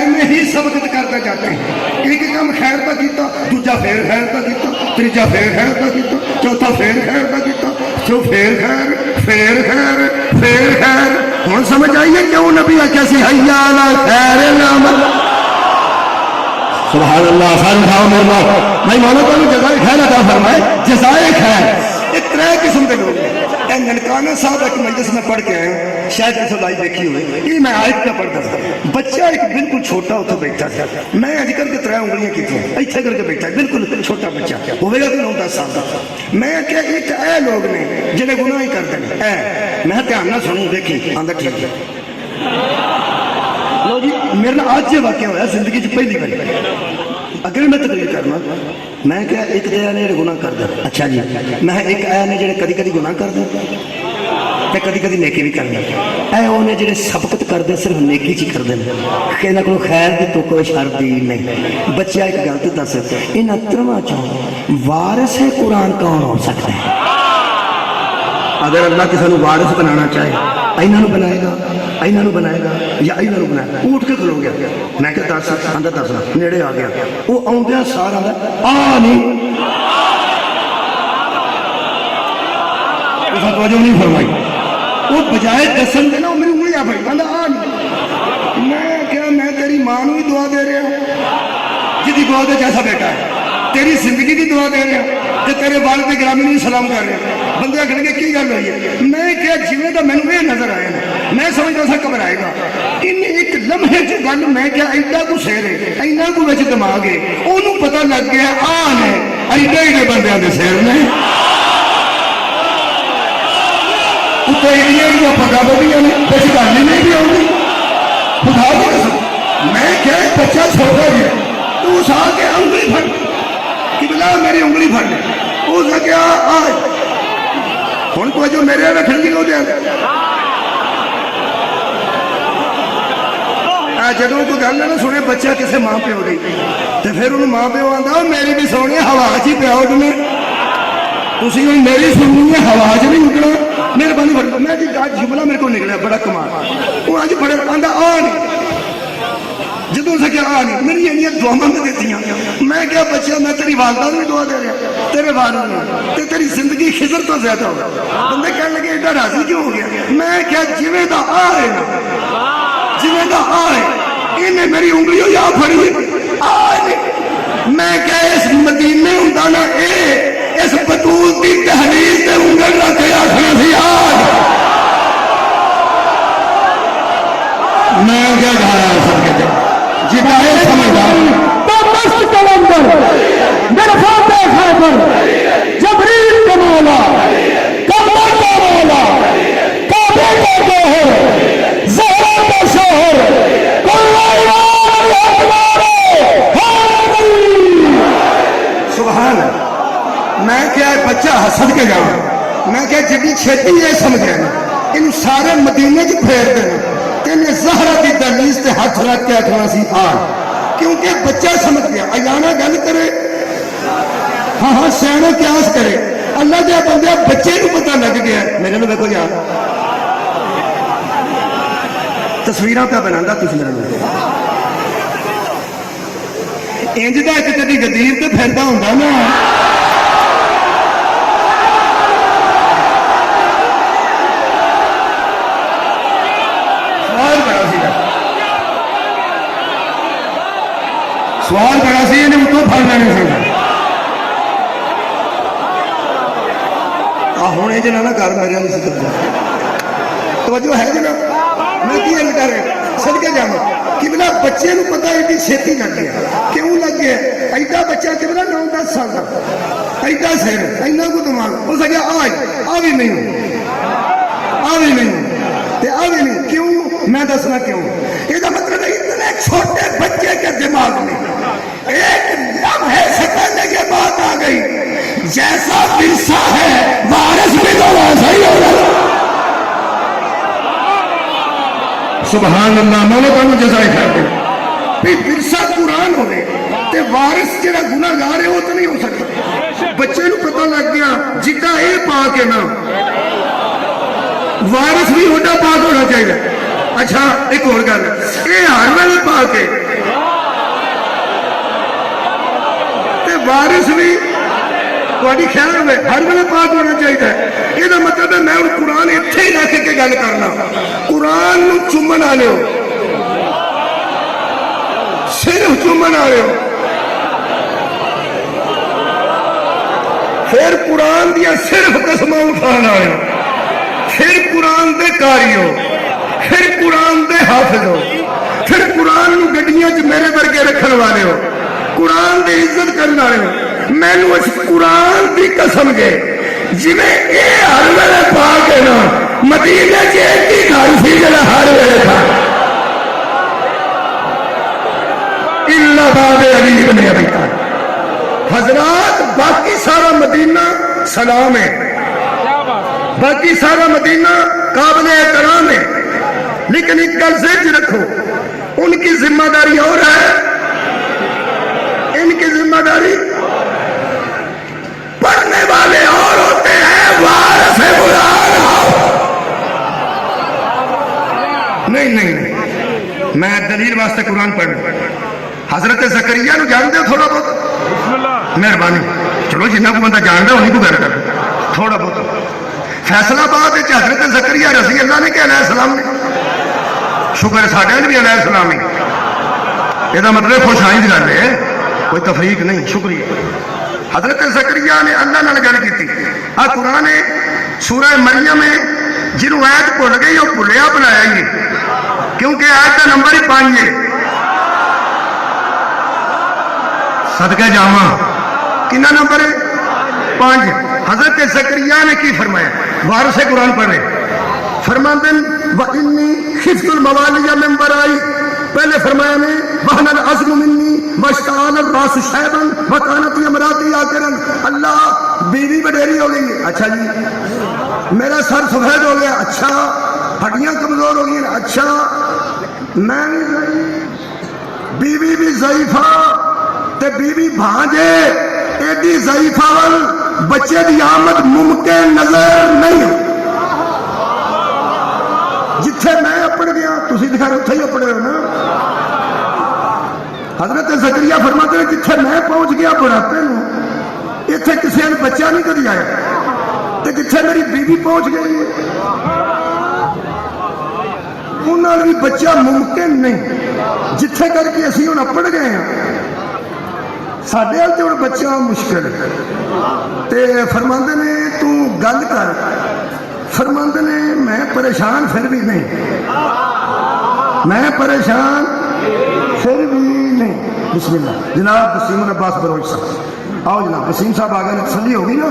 میں ہی سبقت کرتے جاتے ہیں ایک کام خیر کا کیتا دوجا پھر خیر کا کیتا تیجا پھر خیر کا کیتا چوتھا پھر خیر کا کیتا چو پھر خیر ہوں سمجھ آئیے کیوں نبی کیسی حیا علی خیر العمل سبحان اللہ خیر خام اللہ میں مولا تعالی جزائے خیر عطا فرمائے جزائے خیر یہ ترے قسم کے لوگ ہیں ننکانہ صاحب ایک مجلس میں پڑھ کے آئے شاید کسی لائی دیکھی ہوئی یہ میں آیت کا پڑھتا تھا بچہ ایک بالکل چھوٹا اتنے بیٹھا تھا میں اج کر کے 3 انگلیاں کی تھی اتنے کر کے بیٹھا بالکل چھوٹا بچہ ہوئے گا کہ 9-10 سال کا میں کیا ایک اے لوگ نے جنہیں گناہ ہی کرتے ہیں اے میں دھیان نہ سنوں دیکھی آندہ ٹھیک ہے لو جی میرے آج یہ واقعہ ہوا زندگی سے پہلی بار اگر میں تقریر کرنا میں کیا ایک دیا نے گناہ کر دیا اچھا جی میں ایک آیا نے جڑے کدی کدی گناہ کر دیا میں کدی کدی نیکی بھی کر دیا اے وہ نے جڑے سبقت کر دے صرف نیکی چی کر دے کہ نہ کوئی خیر دی تو کوئی شر دی نہیں بچہ ایک غلط دس ان 13 چاہوں وارث قرآن کون ہو سکتا ہے اگر اللہ کسی نے وارث بنانا چاہے اینہاں بنائے گا یا اینہاں بنائے گا اٹھ کے کھلو گیا میں کہ 10 آندہ 10 نیڑے آ گیا وہ آؤندیا سارا آ نہیں توجہ نہیں فرمائی وہ بجائے دسن دینا وہ میری انگلی آ بھائی آ نہیں میں کیا دی دعا دے جیسا بیٹا ہے تیری زندگی دی دعا دے رہے ہیں کہ تیرے والد گرامی نے سلام کر رہے ہیں بندے آخر گے کی گل ہوئی ہے میں کیا جویں دا مینوں یہ نظر آیا نا میں سمجھدا سا گھبرائے گا ان ایک لمحے چ گل میں کیا ایڈا کو سیر ہے اینا کو وچ دماغ ہے اونوں پتہ لگ گیا آ نے ایڈے ایڈے بندیاں دے سیر نے اتنے ایڈیاں پگا بدیاں نے کچھ گل ہی نہیں آؤں خدا کی قسم میں کیا بچہ چھوٹا گیا تو اس آ کے انگلی پھڑ کہ بلا میری انگلی پھڑ لے اس کیا آج ہوں کو جو میرے رکھن کی ہو جائے جدوں کوئی گل نہ سنے بچہ کسے ماں پیو دی تو پھر انہوں ماں پیو آتا میری بھی سونی ہوا چ ہی پیا اڈنے تھی ہوں میری سننی ہے ہوا چ نہیں اڈنا مہربانی فرمائیں میں جی اج جملہ میرے کو نکلیا بڑا کمال وہ اج بڑے آندا آ نہیں جدوں سے کیا آ نہیں میری انیاں دعاواں میں دیتی میں کیا بچہ میں تیری والدہ بھی دعا دے رہا تیرے والد نے تے تیری زندگی خضر تو زیادہ ہو بندے کہنے لگے ایڈا راضی کیوں ہو گیا میں کیا جویں دا آ ہے نا جویں دا آ ہے انہیں میری انگلیوں یا پھڑی ہوئی آ نہیں میں کیا اس مدینے ہوندا نا اے اس بطول دی تحریر تے انگل رکھ کے آخنا سی آج میں کیا کہا سب کے جتا ہے سمجھدار تو مست کلندر میرے فاتح خیبر جبریل کا مولا کعبہ کا مولا کعبے کا گوہر زہرا کا شوہر سبحان اللہ میں کیا بچہ حسد کے جاؤں میں کیا جبھی چھیتی یہ سمجھے ان سارے مدینے کی پھیر دیں تینے زہرہ کی دہلیز تے ہاتھ رکھ کے آکھنا سی آج کیونکہ بچہ سمجھ گیا ایانا گل کرے ہاں ہاں سیانا قیاس کرے اللہ دے بندے بچے کو پتہ لگ گیا میرے نے دیکھو یار تصویراں پہ بنانا تھی میرے نے انج دا ایک کدی گدیر تے پھردا ہوندا نا سوال بڑا سی انہیں اتوں پھڑ لینے سن ہوں یہ جنا گھر میرے نہیں سکتا توجہ ہے جنا میں کی عرض کر رہا سد کے جانا کہ بلا بچے کو پتا ایڈی چھیتی لگ گیا کیوں لگ گیا ایڈا بچہ کہ بلا 9-10 سال کا ایڈا سیر اینا کو دماغ ہو سکیا آ بھی نہیں آ بھی نہیں کیوں میں دسنا کیوں یہ مطلب ہے اتنے چھوٹے بچے کے دماغ میں ایک لمحے سے پہلے کے بات آ گئی جیسا ورثہ ہے وارث بھی تو ویسا ہی ہوگا سبحان اللہ مولا تعالی جزائے خیر دے بھی ورثہ قرآن ہوئے تے وارث جڑا گناہگار ہے وہ تو نہیں ہو سکتا بچے کو پتہ لگ گیا جتا اے پاک ہے نا وارث بھی ہوتا پاک ہونا چاہیے اچھا ایک اور گل یہ ہر ویلے پاک ہے تے وارث بھی تھوڑی خیال ہوئے ہر ویلے پاک ہونا چاہیے یہ مطلب ہے میں قرآن اتنے ہی رکھ کے گل کرنا قرآن نو چومن والے ہو صرف چومن والے ہو پھر قرآن دیا صرف قسماں اٹھانا والے ہو پھر قرآن دے قاری ہو پھر قرآن دے حافظ ہو پھر قرآن نو گڈیاں چ میرے ورگے رکھن والے ہو قرآن دی عزت کرنے والے ہو میں نو اس قرآن دی قسم کے جی میں اے ہر ویلے پاک ہے نا مدینے چ ایک ہی گھر سی جڑا ہر ویلے تھا الا باب علی بن ابی طالب حضرات باقی سارا مدینہ سلام ہے باقی سارا مدینہ قابل احترام ہے لیکن ایک گل ذہن رکھو ان کی ذمہ داری اور ہے ان کی ذمہ داری پڑھنے والے اور ہوتے ہیں وارث قرآن نہیں میں دلیل واسطے قرآن پڑھوں حضرت زکریا نو جانتے ہو تھوڑا بہت مہربانی چلو جنہ کو بندہ جانتا انہیں کو گل کر تھوڑا بہت فیصلہ باد حضرت زکریا رضی اللہ نے کہ علیہ السلام نے شکر ساڈے بھی علیہ السلام نے یہ مطلب خوشائی کی گل ہے کوئی تفریق نہیں. شکریہ. حضرت زکریا نے اللہ نال گل کی. آ قرآن سورہ مریم میں جنہوں آیت بھول گئی وہ بھولیا بنایا ہی ہے, کیونکہ آیت کا نمبر ہی 5 ہے. صدقہ جاواں کتنا نمبر ہے؟ 5. حضرت زکریا نے کی فرمایا؟ وارث قرآن پڑھ رہے فرماتے ہیں وَإِنِّي خِفْتُ الْمَوَالِيَ مِن وَرَائِي. پہلے فرمایا نے وَهَنَ الْعَظْمُ مِنِّي وَاشْتَعَلَ الرَّأْسُ شَيْبًا وَكَانَتْ امْرَأَتِي عَاقِرًا. اللہ بیوی وڈیری ہو گئی ہے. اچھا جی. میرا سر سفید ہو گیا. اچھا. ہڈیاں کمزور ہو گئی. اچھا. میں بیوی بھی ضعیفہ تے بیوی بھانجے ایڈی ضعیفہ وال بچے دی آمد ممکن نظر نہیں. جتھے میں اپڑ گیا تسی دکھا رہے اتھے ہی اپڑے ہو نا. حضرت زکریا فرماتے ہیں جتھے میں پہنچ گیا بڑھاپے نو اتھے کسی نے بچہ نہیں کدی آیا, تے جتھے میری بیوی پہنچ گئی انہاں بھی بچہ ممکن نہیں. جتھے کر کے اسی ہن اپڑ گئے ہیں ساڈے ہل تے ہن بچہ مشکل ہے. تے فرماندے نے تو گل کر. فرماندے نے میں پریشان پھر بھی نہیں, میں پریشان پھر بھی نہیں. بسم اللہ. جناب وسیم عباس بروچ صاحب آؤ. جناب وسیم صاحب آ گئے. تسلی ہوگی نا؟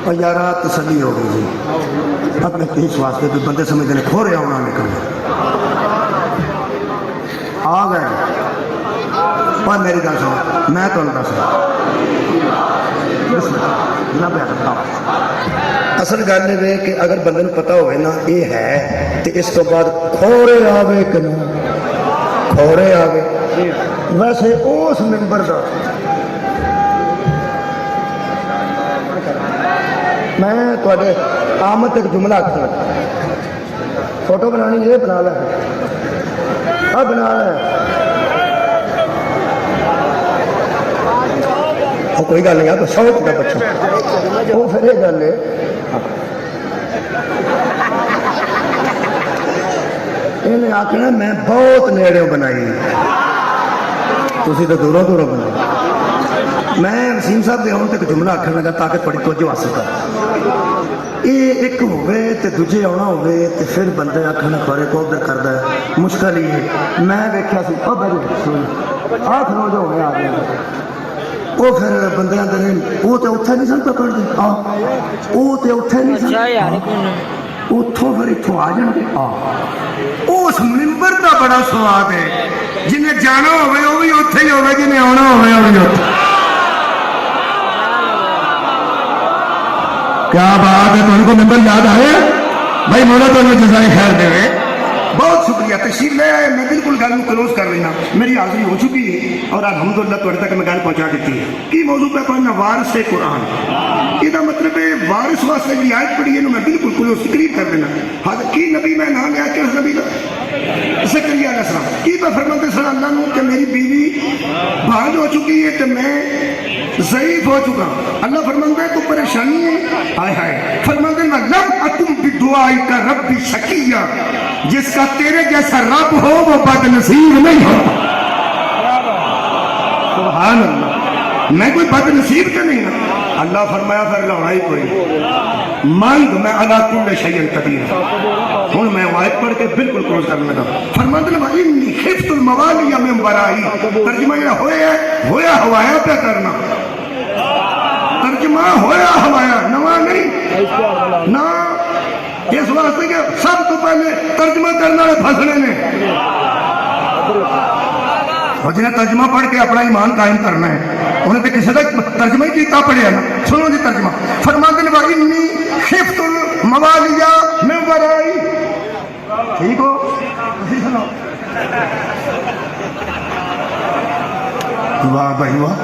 اور یارہ تسلی ہو گئی جی. اپنے پیش واسطے بھی بندے سمجھتے ہیں کھو رہے ہونا نکل آ گئے. پر میری گل سنو, میں تمہیں دس جناب اصل گل یہ کہ اگر بندے کو پتا ہوئے نا یہ ہے تو اس تو بعد کھورے آوے کہ نہ کھورے آوے. ویسے اس ممبر کا میں تھوڑے آمد ایک جملہ آخر فوٹو بنانی ہے بنا لے. ہاں بنا لے. کوئی گل نہیں. تو شوق کا بچہ وہ پھر یہ گل ہے. انہیں آخنا میں بہت نیڑے بنائی, تھی تو دوروں دوروں بنائی. میں وسیم صاحب کے آن تک جملہ آخر لگا تاکہ تھوڑی توجہ حاصل کر. یہ ایک ہوئے تے دوجے آنا ہوئے تے پھر بندے آخنا کھورے کو ادھر کرتا ہے مشکل ہی ہے. میں دیکھا سی آ کھلو جو ہوئے آ گیا. وہ پھر بندے آتے ہیں وہ تو اتنے نہیں سن پکڑتے. وہ تو اتنے نہیں سن اتوں پھر اتوں آ جان گے. اس ممبر کا بڑا سواد ہے. جنہیں جانا ہوئے وہ بھی اتنے ہی ہوئے, جنہیں آنا ہوئے وہ بھی اتنے. کیا بات ہے. تم کو ممبر یاد آئے بھائی؟ مولا تمہیں جزائے خیر دے. بہت شکریہ. تشریف لے آئے. میں بالکل گل کو کلوز کر لینا. میری حاضری ہو چکی ہے اور الحمدللہ تھوڑے تک میں گل پہنچا دیتی ہے. کی موضوع پہ پڑھنا وارث قرآن. یہ مطلب ہے وارث واسطے جی آیت پڑھی ہے میں بالکل کلوز تقریر کر دینا. حضرت کی نبی میں نام لیا کہ نبی کا زکریا علیہ السلام کی پہ فرماتے صلی اللہ علیہ وسلم کہ میری بیوی بھانج ہو چکی ہے تو میں ضعیف ہو چکا. اللہ فرماتا ہے تو پریشانی ہے. ہائے ہائے. فرماتے ہیں لم اکن بدعائی کا رب شقیہ. جس کا تیرے جیسا رب ہو وہ بد نصیب نہیں ہوتا. سبحان اللہ. میں کوئی بد نصیب کا نہیں ہوں. اللہ فرمایا پھر لڑائی کوئی مانگ میں علی کل شیء قدیر. ہوں میں آیت پڑھ کے بالکل کلوز کرنے لگا. فرماتے ہیں انی خفت الموالی من ورائی. ترجمہ یہ ہویا ہوایا پہ کرنا. ترجمہ ہویا ہوایا نوا نہیں نہ. اس واسطے کہ سب تو پہلے ترجمہ کرنا ہے پھنسنے نے. اور جنہیں ترجمہ پڑھ کے اپنا ایمان قائم کرنا ہے انہیں تو کسی کا ترجمہ ہی کیتا پڑھیا نا. سنو جی ترجمہ. فرماتے ہیں انی خفت الموالی من ورائی. ٹھیک ہو؟ واہ بھائی واہ.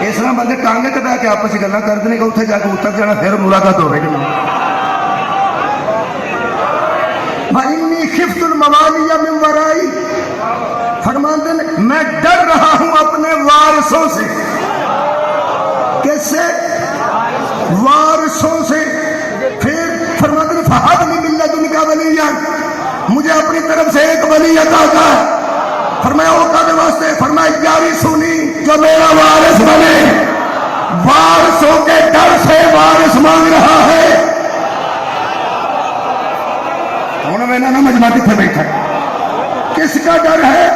اس طرح بندے ٹانگے تے بہ کے آپس میں گلاں کرتے ہیں کہ اتنے جا کے اتر جانا پھر ملاقات ہوئے گی. وَإِنِّي خِفْتُ الْمَوَالِيَ مِن وَرَائِي. فرماتے ہیں میں ڈر رہا ہوں اپنے وارثوں سے. کیسے؟ وارثوں سے. پھر فرماتے ہیں فَهَبْ لِي مِن لَّدُنْكَ وَلِيًّا. مجھے مجھے اپنی طرف سے ایک ولی عطا کر. فرمایا وہ کد واسطے؟ فرمایا یاری سنی جو میرا وارث بنے. وارثوں کے ڈر سے وارث مانگ رہا ہے. ہوں میں نا مجمع کتنے بیٹھا ہے؟ کس کا ڈر ہے؟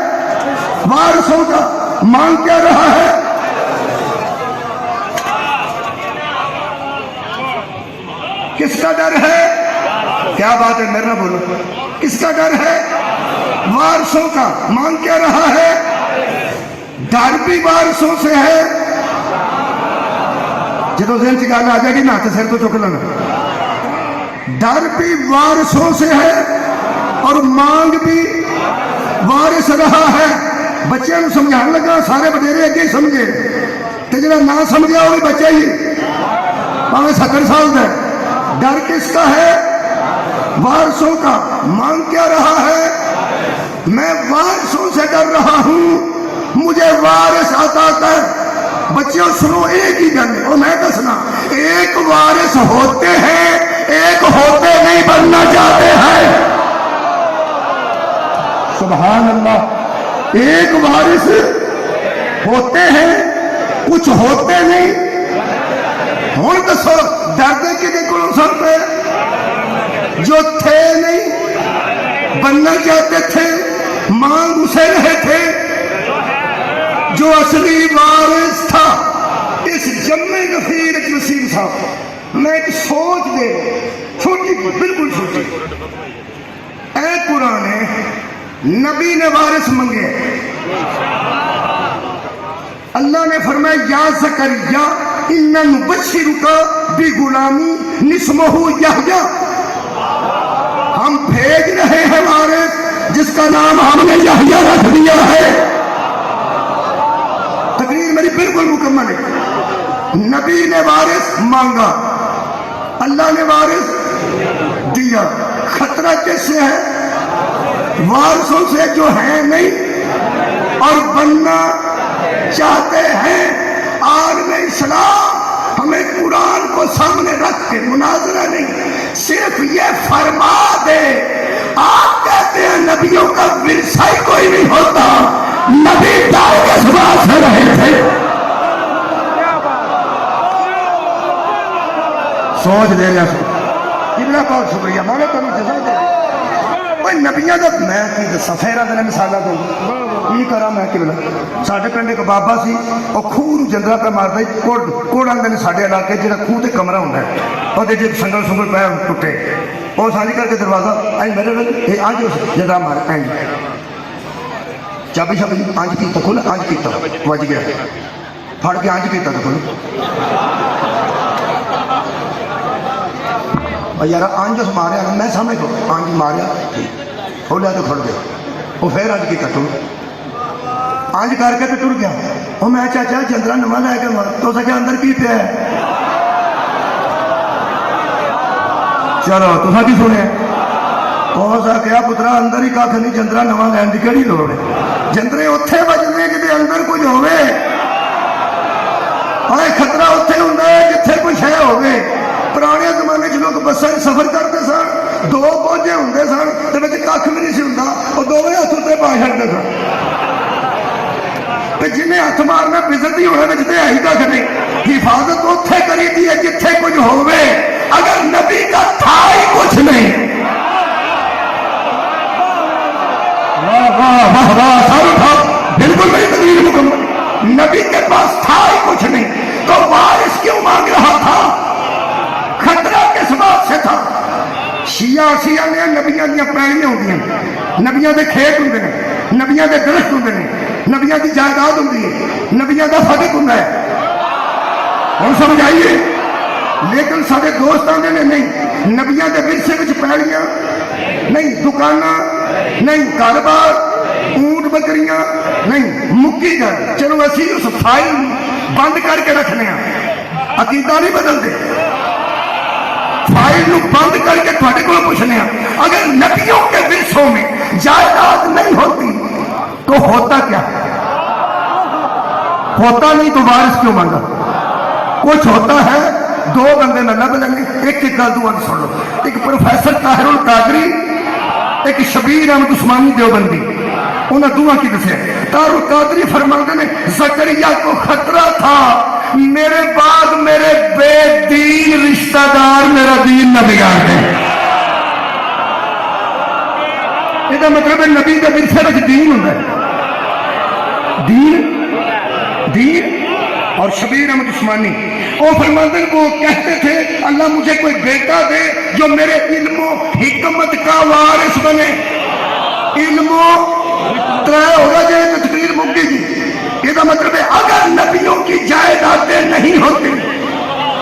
وارثوں کا. مانگ کیا رہا ہے؟ کس کا ڈر ہے؟ کیا بات ہے، میرا بولو. کس کا ڈر ہے؟ وارثوں کا. مانگ کیا رہا ہے؟ ڈر بھی وارثوں سے ہے. جدو ذہن چ گل آ جائے گی نا تو سر تو چک لینا. ڈر بھی وارثوں سے ہے اور مانگ بھی وارث رہا ہے. بچے نو سمجھا لگا، سارے وڈیرے اگے سمجھے، تو جڑا نہ سمجھا وہ بھی بچہ ہی پاویں 70 سال کا. ڈر کس کا ہے؟ وارثوں کا. مانگ کیا رہا ہے؟ میں وارثوں سے ڈر رہا ہوں، مجھے وارث عطا کر. بچوں سنو، ایک ہی گل ہے اور میں دسنا، ایک وارث ہوتے ہیں، ایک ہوتے نہیں بننا چاہتے ہیں. سبحان اللہ. ایک وارث ہوتے ہیں، کچھ ہوتے نہیں. ہوں دسو ڈرتے کسی کو سن پہ؟ جو تھے نہیں، بننا چاہتے تھے، مانگ اسے رہے تھے. جو اصلی وارث تھا اس جمع غفیر وسیم صاحب، میں ایک سوچ دے چھوٹی بالکل چھوٹی. اے قرآن نبی نے وارث منگے. اللہ نے فرمایا یا زکریا اِنَّا نُبَشِّرُكَ بِغُلَامٍ اسْمُهُ یحییٰ. ہم بھیج رہے ہیں وارث جس کا نام ہم نے یحییٰ رکھ دیا ہے. تقریر میری بالکل مکمل ہے. نبی نے وارث مانگا، اللہ نے وارث دیا. خطرہ کس سے ہے؟ وارثوں سے جو ہیں نہیں اور بننا چاہتے ہیں. عالم اسلام ہمیں قرآن کو سامنے رکھ کے مناظرہ نہیں، صرف یہ فرما دے. آپ کہتے ہیں نبیوں کا ورثہ ہی کوئی نہیں ہوتا. نبی ڈر کس بات سے رہے تھے؟ سوچ دے رہا سو. کتنا بہت شکریہ مولا تمہیں جزا دے. نبیاں کا میں کی دسا فیرا دن مثالہ دوں کی کرا. میں کہ سارے پنڈ ایک بابا سی، وہ خوہ جنگل پہ مارتا. کوڑ آتے ہیں سارے علاقے جہاں خوہ سے کمرہ ہوتا ہے، وہ جی سنگل سنگل پہ ٹوٹے، وہ ساری کر کے دروازہ میرے آج جگہ مارا چابی شابی آج کی کھول آج کیتا وج گیا پھڑ کے آج کیتا کھول یار آنج اس ماریا میں سامنے کو آنج ماریا کھولیا تو کھڑ گیا. وہ پھر آج کیتا ٹور آنج کر کے تو ٹر گیا. وہ میں چاچا چندرا نواں لے کے مار تو سکے اندر کی پیا ہے. چلو تو کی سنیا وہ کیا پترا اندر ہی کھ نہیں، جندرا نواں لین کی کہڑی لوڑ ہے؟ جندرے اتنے بجنے کہ اندر کچھ ہوے. خطرہ اتنے ہوں جتھے کچھ ہے ہوگی. پرانے زمانے چ لوگ بسیں سفر کرتے سن، 2 بوجھے ہوں سن، کھ بھی نہیں سی ہوں، وہ دونوں ہاتھ اتنے پا چڑتے سن. جنہیں ہاتھ مارنا بزتی ہونے میں جتنے ہی کھ نہیں. حفاظت اتنے کری دی ہے جتھے کچھ ہوے. اگر نبی کا تھا ہی کچھ نہیں، بالکل میری تقریر مکمل. نبی کے پاس تھا ہی کچھ نہیں تو وارث کیوں مانگ رہا تھا؟ خطرہ کس بات سے تھا؟ شیعہ نے نبیاں دیا پیڑیاں ہوتی ہیں، نبیاں دے کھیت ہوتے ہیں، نبیاں دے درخت ہوتے ہیں، نبیاں دی جائیداد ہوتی ہے، نبیاں دا فدق ہوتا ہے. ہوں سمجھ آئیے. لیکن سارے دوست آتے ہیں نہیں، نبیاں دے ورثے وچ پیڑیاں نہیں، دکاناں نہیں، کاروبار اونٹ بکریاں نہیں. مکی گل چلو اسی اس فائل بند کر کے رکھنے ہیں، عقیدہ نہیں بدلتے. فائل بند کر کے تھوڑے کو پوچھنے ہیں اگر نبیوں کے ورثوں میں جائیداد نہیں ہوتی تو ہوتا کیا؟ ہوتا نہیں تو وارث کیوں مانگا؟ کچھ ہوتا ہے. 2 بندے میں لب لیں گے. ایک گل دو سن لو. ایک پروفیسر طاہر القادری ایک شبیر احمد عثمانی دیوبندی انہوں نے دعا کی دسیا تارو قادری فرماتے ہیں زکریا کو خطرہ تھا میرے بعد میرے بے دین رشتہ دار میرا دین نہ بگاڑ دیں. یہ مطلب ہے نبی کا ورثے میں دین ہوتا ہے. دین اور شبیر احمد عثمانی وہ فرماتے ہیں وہ کہتے تھے اللہ مجھے کوئی بیٹا دے جو میرے علم و حکمت کا وارث بنے. علم و ترائے ہوگا جو تقریر مکی جی. یہ مطلب ہے اگر نبیوں کی جائیدادیں نہیں ہوتی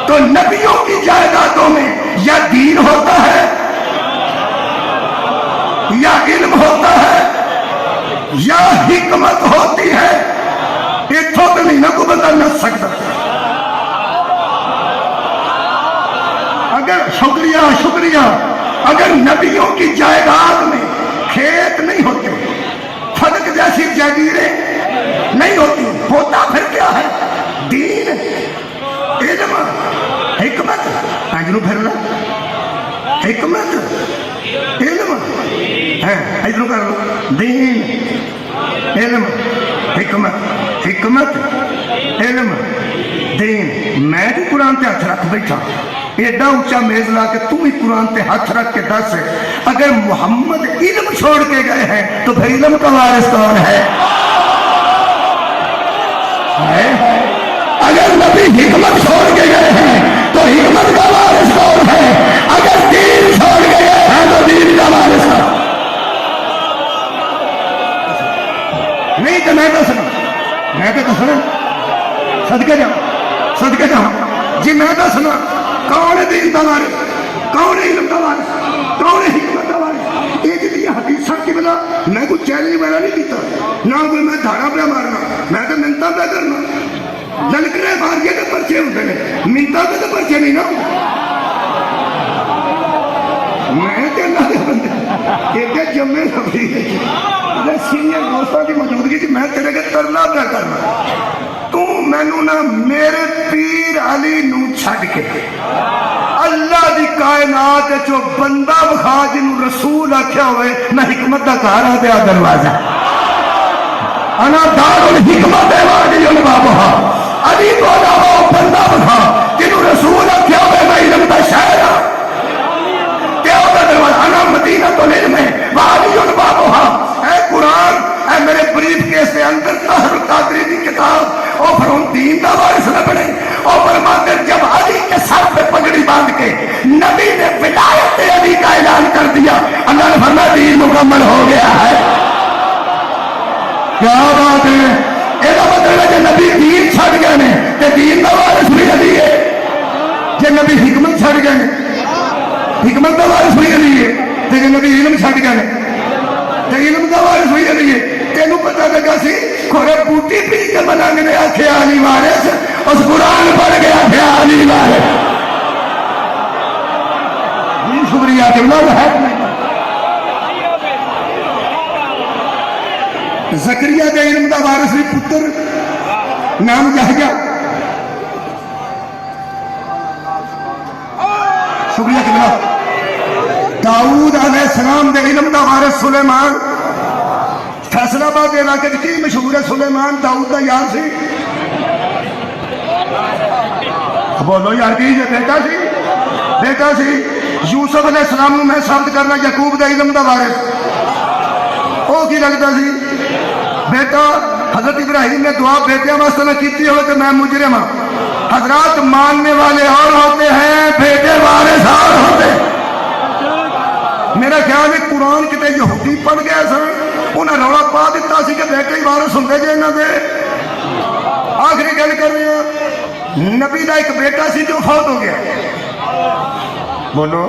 تو نبیوں کی جائیدادوں میں یا دین ہوتا ہے یا علم ہوتا ہے یا حکمت ہوتی ہے. اتوں تو نہیں نہ کو بندہ نہ سکتا. اگر شکریہ اگر نبیوں کی جائیداد میں کھیت نہیں ہوتے فلک جیسی جاگیریں نہیں ہوتی ہوتا پھر کیا ہے؟ دین علم حکمت. اجنو پھر حکمت علم ہے اجنو کر لو دین علم حکمت علم دین. میں بھی قرآن تے ہاتھ رکھ بیٹھا ایڈا اونچا میز لا کے تم ہی قرآن تے ہاتھ رکھ کے دس اگر محمد علم چھوڑ کے گئے ہیں تو پھر علم کا وارث کون ہے؟ اگر نبی حکمت چھوڑ کے گئے ہیں تو حکمت کا وارث کون ہے؟ اگر دین چھوڑ کے گئے ہیں تو دین کا وارث کون ہے؟ نہیں تو میں تو سنا صدقے جاؤں جی. میں تو سنا کون ہے دین کا وارث کون ہے علم کا وارث کون ہے حکمت کا وارث. یہ جی حدیث کی بنا میں کوئی چیلنج وغیرہ نہیں کیتا نہ کوئی میں دھاڑا پہ مارنا میں تو منتا پہ کرنا للکرے ماریے کے پرچے ہوتے ہیں منتا پہ تو پرچے نہیں نا. میں تے اللہ دے بندے ایک جمعے نبی سینئر دوستوں کی موجودگی جی میں تیرے کے ترلا پہ کرنا تو مینو نہ میرے پیر علی نو چھڑ کے اللہ دی کائنات جو بندہ بخا جنوں رسول آکھیا ہوئے نہ حکمت دا گھر آ دیا دروازہ انا دار الحکمت وادی البابہ علی بولا ہو بندہ بخا جنوں رسول آکھیا ہوئے میں علم دا شہر کیا ہوتا دروازہ انا مدینہ العلم وادی البابہ. اے قرآن اے میرے بریف کیس کے اندر طاہر القادری کی کتاب اور پھر ان دین کا وارث نہ بنے. اور فرماتے جب علی کے سر پہ پگڑی باندھ کے نبی نے ولایت علی کا اعلان کر دیا اللہ نے فرمایا دین مکمل ہو گیا ہے. کیا بات ہے. یہ مطلب ہے کہ نبی دین چھڑ گئے نے تے دین کا وارث بھی علی ہے. جی نبی حکمت چھڑ گئے حکمت کا وارث بھی علی ہے تے نبی علم چھڑ گئے علم کا وارث ہوئی رہی ہے. تینوں پتہ لگا سی کھورے بوٹی پی کے بنا کے آخیا علی وارث اس قرآن پڑھ کے آخیا علی وارث. جی شکریہ زکریا کے علم کا وارث بھی پتر نام یحییٰ. شکریہ قبلہ. داؤد علیہ السلام دے علم دا وارث سلیمان. فیصلہ آباد علاقے کی مشہور ہے سلیمان داؤد دا یار سی. بولو یار کی بیٹا سی. یوسف علیہ السلام نو میں ثابت کرنا یعقوب دا علم دا وارث وہ کی لگتا سی بیٹا. حضرت ابراہیم نے دعا بیٹیاں واسطے نہ کیتی ہوئے تو میں مجرم ہوں. حضرات ماننے والے اور ہوتے ہیں بیٹے وارث اور ہوتے ہیں. میرا خیال ہے قرآن کتے یہودی پڑھ گیا سن انہیں رولا پا دیتا سی کہ بیٹے ہی وارث ہوں جی انہوں دے. آخری گل کر رہے ہیں نبی کا ایک بیٹا سی جو فوت ہو گیا. بولو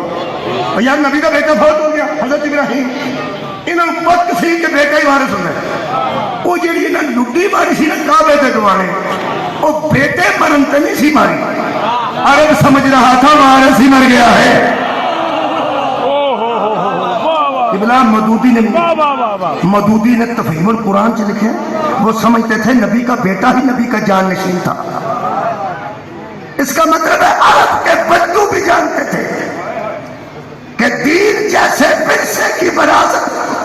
یار نبی کا بیٹا فوت ہو گیا حضرت ابراہیم. انہوں نے پک سی کہ بیٹا ہی وارث ہوں. وہ جی لڈی ماری سی نا کعبے تے دوارے وہ بیٹے مرن تے نہیں سی ماری. عرب سمجھ رہا تھا وارث ہی مر گیا ہے. مدودی نے تفہیم القرآن سے لکھے وہ سمجھتے تھے نبی کا بیٹا ہی نبی کا جان نشین تھا. اس کا مطلب ہے عرب کے بدو بھی جانتے تھے کہ دین جیسے ورثے کی وراثت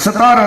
17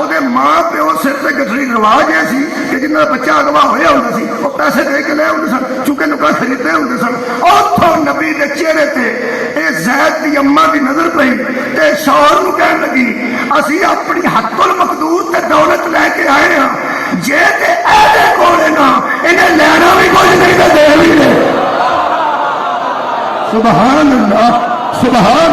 ਉਹਦੇ ਮਾਂ ਪਿਓ ਸਿਰ ਤੇ ਗੱਠੜੀ ਰਿਵਾਜ ਇਹ ਸੀ ਕਿ ਜਿੰਨਾ ਬੱਚਾ ਅਗਵਾ ਹੋਇਆ ਹੁੰਦਾ ਸੀ ਉਹ ਪੈਸੇ ਦੇ ਕੇ ਲੈ ਆਉਂਦੇ ਸਨ, ਚੁੱਕੇ ਨੁਕਾ ਖਰੀਦੇ ਹੁੰਦੇ ਸਨ। ਉੱਥੋਂ ਨਬੀ ਦੇ ਚਿਹਰੇ ਤੇ ਇਹ ਜ਼ੈਦ ਦੀ ਅੰਮਾ ਦੀ ਨਜ਼ਰ ਪਈ ਤੇ ਸ਼ੌਹਰ ਨੂੰ ਕਹਿਣ ਲੱਗੀ, ਅਸੀਂ ਆਪਣੀ ਹੱਕੁਲ ਮਕਦੂਰ ਤੇ ਦੌਲਤ ਲੈ ਕੇ ਆਏ ਹਾਂ, ਜੇ ਤੇ ਇਹਦੇ ਕੋਲੇ ਨਾ ਇਹਨੇ ਲੈਣਾ ਵੀ ਕੁਝ ਨਹੀਂ ਤੇ ਦੇ ਵੀ ਦੇ। ਸੁਭਾਨ ਅੱਲਾਹ, ਸੁਭਾਨ।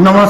9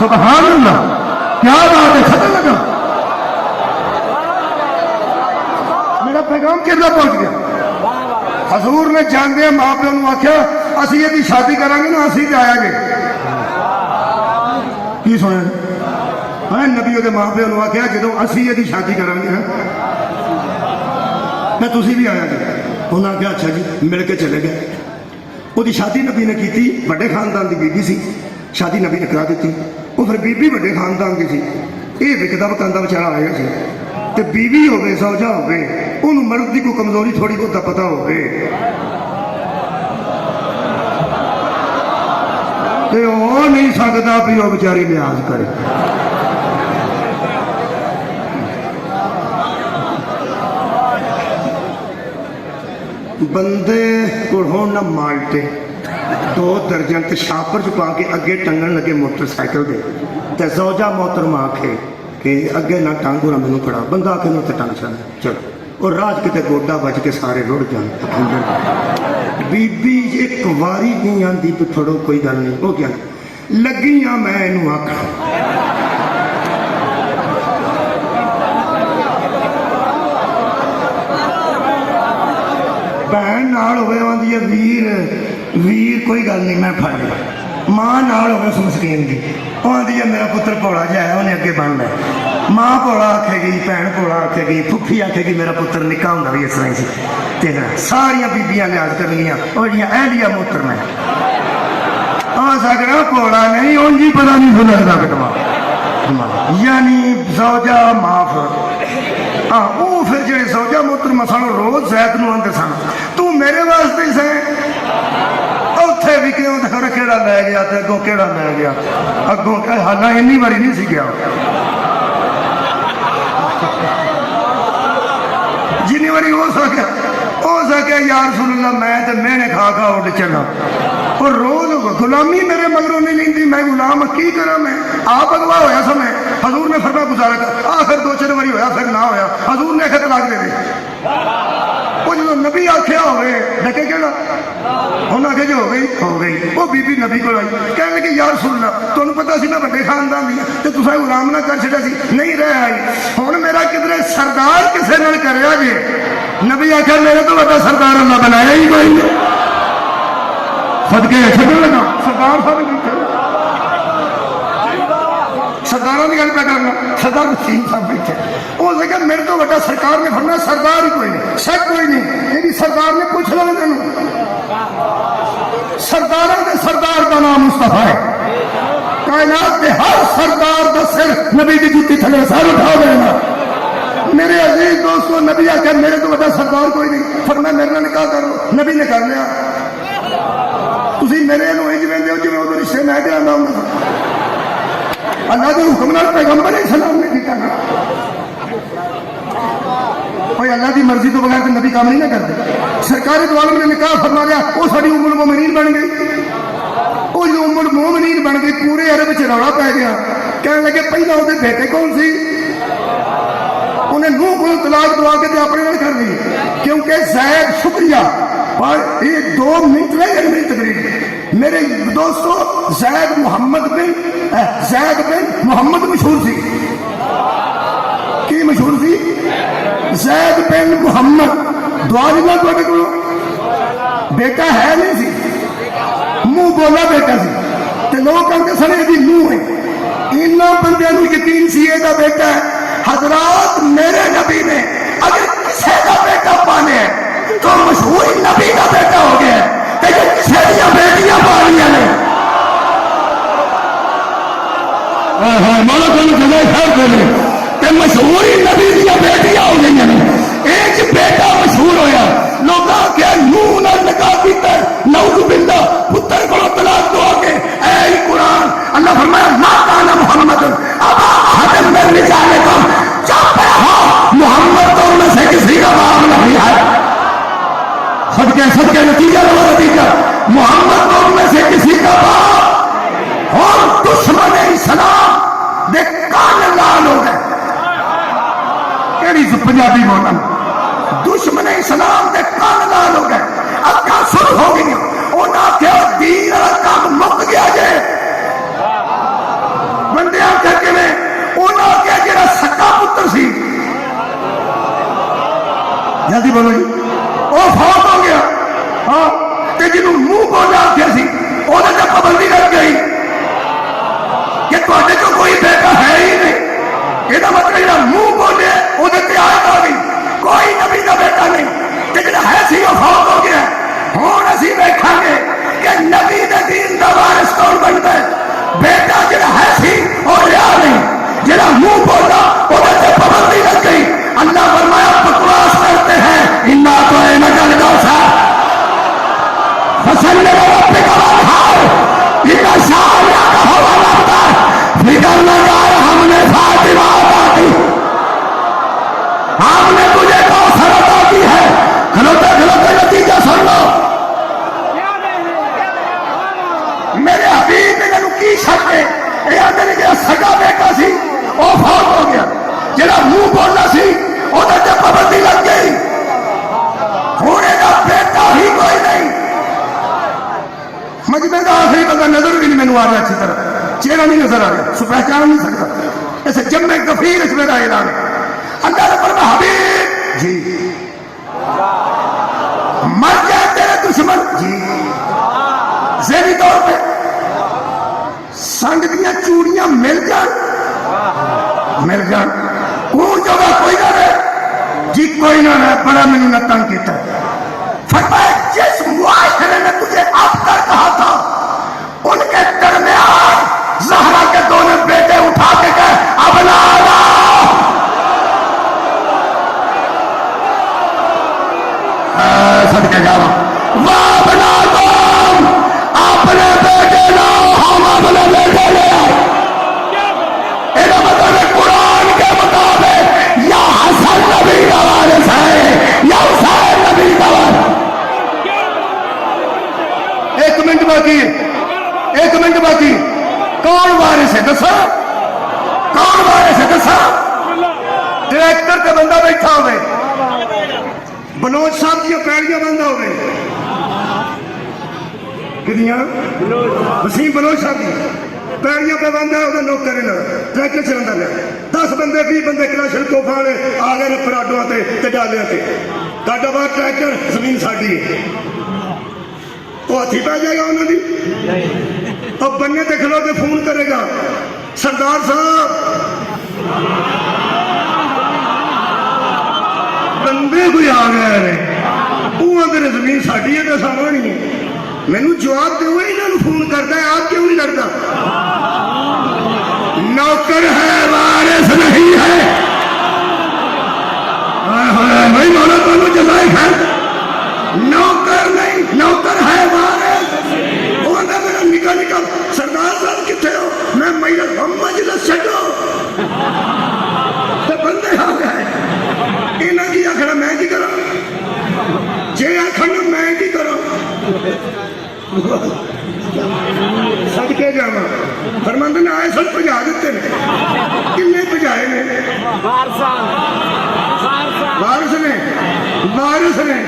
سبحان اللہ، کیا بات ہے، ختم لگا میرا پیغام کدھر پہنچ گیا؟ حضور نے جاندے ماں پیو نو آخیا اسی یہ شادی کریں گے نا اسی جایا گے. کی سنیا ہاں نبی وہ ماں پیو نو آخیا جدو اسی یہ شادی کریں گے میں تسی بھی آیا گے. انہوں نے آخیا اچھا جی، مل کے چلے گئے. وہ شادی نبی نے کی، بڑے خاندان کی بیوی سی، شادی نبی نے کرا دیتی. وہ پھر بیوی بڑے خاندان کی سی، یہ وکدا وکاندہ بچارا آیا سی. تے بیوی ہوگی زوجہ ہوگی، انہوں مرد کی کوئی کمزوری تھوڑی بہت پتا ہوگی، تے وہ نہیں سکتا بھی وہ بیچاری لحاظ کرے. بندے کو ہون نہ مالٹے 2 درجن تے شاپر چپا کے اگے ٹنگن لگے موٹر سائیکل دے تے زوجہ محترم آکھے کہ اگے نہ ٹانگو نہ مینوں کھڑا، بندہ آکھے نہ تے ٹانگ چاہے چلو، اور راج کتے گوڈا بج کے سارے رڑ جان. بی بی ایک واری نہیں آندی تو تھوڑو کوئی گل نہیں. وہ کیا لگی ہاں میں انہوں آکھا بہن نال ہوئے آندی ہے ویر کوئی گل نہیں میں پھڑ لیا. ماں نال ہوئے اس مسکین دی، وہ آندی ہے میرا پتر پوڑا جایا انہیں اگے بننا ہے. ماں پوڑا آکھے گی، بہن پوڑا آکھے گی، پھپھی آکھے گی میرا پتر نکا ہوں بھی اس طرح سی. تیرا ساریا بیبیاں لحاظ کر لیا اور یہ اہلیہ موتر میں آ سکتا پوڑا نہیں ان جی پتا نہیں سن لگتا کٹوا، یعنی زوجہ معاف. ہاں وہ پھر جڑے زوجہ محترمہ سن روز زید نو آندے سن تو میرے واسطے ہی سے اوتھے بھی کیوں دکھا کیڑا لے گیا تے اگوں کیڑا لے گیا، اگوں حالانکہ انی باری نہیں سی گیا، جنی باری ہو سکے یا رسول اللہ میں تے میں نے کھا اٹھ چلا. اور روز غلامی میرے مگروں نہیں لیندی، میں غلام کی کرا، میں آپ اگوا ہویا سا. میں حضور نے فرمایا گزارا کر، آخر 2-4 باری ہویا پھر نہ ہویا، حضور نے آخر طلاق دے دے. وہ جب نبی آخیا ہوئے ڈکے کہنا انہوں نے آخیا جی ہو گئی. وہ بی بی نبی کو آئی کہنے لگی یا رسول اللہ تمہیں پتا سی میں بڑے خاندان دی تو تصا غلام نہ کر چڑیا سی، نہیں رہ آئی. ہوں میرا کدھر سردار کسے نال کریا جی؟ نبی آخر میرے تو بڑا سردار اللہ بنایا ہی کوئی نہیں. صدقے چھڈن لگا سردار صاحب سردار کی گل پہ کرنا، سردار وسیم صاحب بیٹھے وہ لگا میرے تو بڑا سرکار نے فرمایا سردار ہی کوئی نہیں، شک کوئی نہیں. یعنی سردار نے پوچھ لو تین سردار کے سردار کا نام مصطفیٰ ہے، کائنات کے ہر سردار کا سر نبی کی جوتی تھلے سر اٹھا دینا. میرے عزیز دوستو نبی آ کر میرے تو بڑا سردار کوئی نہیں، فرمایا میرے نال نکاح کر لو. نبی نے کر لیا. تسی میرے نو انج ویندے ہو جویں او رشتے میں کرانا ہوں. اللہ کے حکم نال پیغمبر علیہ السلام نے کیتا نا. کوئی اللہ کی مرضی تو بغیر نبی کام نہیں نہ کرتے. سرکار دو عالم نے نکاح فرما لیا، وہ ساری ام المومنین بن گئی. وہ جو ام المومنین بن گئی پورے عرب وچ رولا پی گیا. کہنے لگے پہلا وہ بیٹے کون سی؟ انہیں نوح کو طلاق دوا کے اپنے نال کر لی کیونکہ زید شکریہ. اور یہ 2 منٹ لے گئے میری تقریر. میرے دوستو زید بن محمد مشہور سی. کی مشہور سی؟ زید بن محمد. دعا دینا تھوڑے کو بیٹا ہے نہیں سی، منہ بولا بیٹا سی تے لوگ کہتے سن یہ منہ ہے. ان بندے نو یقین سی یہ بیٹا ہے. حضرات میرے نبی نے اگر کسی کا بیٹا پانے ہے تو مشہور نبی کا بیٹا ہو گیا ہے. لیکن کسی دیا بیٹیاں پالیا نے مشہور نبی دیا بیٹیاں ہو گئی ہیں. ایک بیٹا مشہور ہویا لوگ کیا نوح نال نکاح کیتا ہے نعوذ باللہ پتر کو طلاق دو کے. اے قرآن اللہ فرمایا ما کان محمد ابا احد من رجالکم. چپ رہو، محمد تو ان سے کسی کا باپ نہیں ہے. صدقے نتیجہ لو نتیجہ محمد تو ان میں سے کسی کا باپ. اور دشمن اسلام دے کان لال ہو گئے. کیڑی پنجابی بولن دشمن اسلام دے کان لال ہو گئے، اکھاں سرخ ہو گئی. انہاں کیا دین والا کام مک گیا جے. جلدی بولو جی وہ فوت ہو گیا ہاں تے جنوں منہ بولا آخیا سی وہ پابندی لگ گئی کہ تے جو کوئی بیٹا ہے ہی نہیں، یہ مطلب جا منہ بولے وہ آیت آ گئی کوئی نبی کا بیٹا نہیں، تے جڑا ہے سی وہ فوت ہو گیا۔ ہوں اسی دیکھا گے کہ نبی دے دین دا وارث کون بنتا ہے؟ بیٹا جڑا ہے سی وہ رہا نہیں، جڑا منہ بولا وہ پابندی لگ گئی۔ اللہ فرمایا بکواس کرتے ہیں انا تو نگل گوسا فصل ربک وانحر ان شانئک هو الابتر، فکر نہ کر ہم نے فاطمہ عطا کی، ہم نے تجھے کوثر عطا کی ہے۔ کھلوتے کھلوتے نتیجہ سن لو، میرے حبیب نے انہوں کی شک ہے یہ آدھے نے کہ سگا بیٹا سی وہ فوت ہو گیا، جڑا منہ بولنا سی وہ پابندی لگ گئی، ہونے کا بیٹا ہی کوئی نہیں۔ مجمع کا آخری بندہ نظر بھی نہیں مینو آ رہا اچھی طرح، چہرہ نہیں نظر آ رہا، سو پہچان نہیں سکتا، ایسے جمع کفیر اس میرا اعلان ہے۔ اللہ نے فرمایا حبیب جی مر جائے تیرے دشمن جی، ذہنی طور پہ سنگ دیا چوڑیاں مل جان کوئی جگہ کوئی نہ رہے جی، کوئی نہ رہے، بڑا میں نے تنگ کیتا ہے۔ فرمایا جس معاشرے نے تجھے اب کر کہا تھا ان کے درمیان زہرا کے دونوں بیٹے اٹھا کے گئے اب لالا صدقے جاوا بنا تم اپنے بیٹے لاؤ، ہم اپنے بیٹے لے آئے۔ یہ مطلب قرآن کے مطابق یا حسن نبی کا وارث ہے یا حسین نبی کا وارث۔ ایک منٹ باقی کون وارث ہے دسا؟ کون وارث ہے دسا؟ ڈائریکٹر کا بندہ بیٹھا ہوئے، بلوچ صاحب کی پیڑیاں بندہ ہوئے، کتنیاں وسیم بلوچ صاحب کی پیڑیاں پہ بندہ ہے، وہ نوکر ہے، ٹریکٹر چلانا لیا 10 بندے 20 بندے کلاشن توفاں نے آ گئے پراڈواں تے ڈالیاں تے ڈاڈا بار ٹریکٹر زمین ساڈی ہے، وہ ہاتھی پہ جائے گا انہوں نے اب بننے تے کھلو کے فون کرے گا سردار صاحب بندے کوئی آ گیا ہے، وہ اگر زمین ساڈی ہے تو سامان نہیں ہے، میں نے جواب دے ہوئے انہوں نے فون کرتا ہے، آپ کیوں نہیں لڑتا؟ نوکر ہے وارث نہیں ہے، بھائی مولا تو جزائے خیر، نوکر نہیں نوکر ہے وارث۔ وہ کہتا میرا نکل سردار صاحب کتنے ہو؟ میں مجلس مجلس چھڈو تو بندے آ گئے، انہاں کی آخر میں کی کرا، جے آخر میں کی کرا صدقے جاواں فرماندے نے آئے سن بجا دیتے نے، کنے بجائے نے؟ وارث نے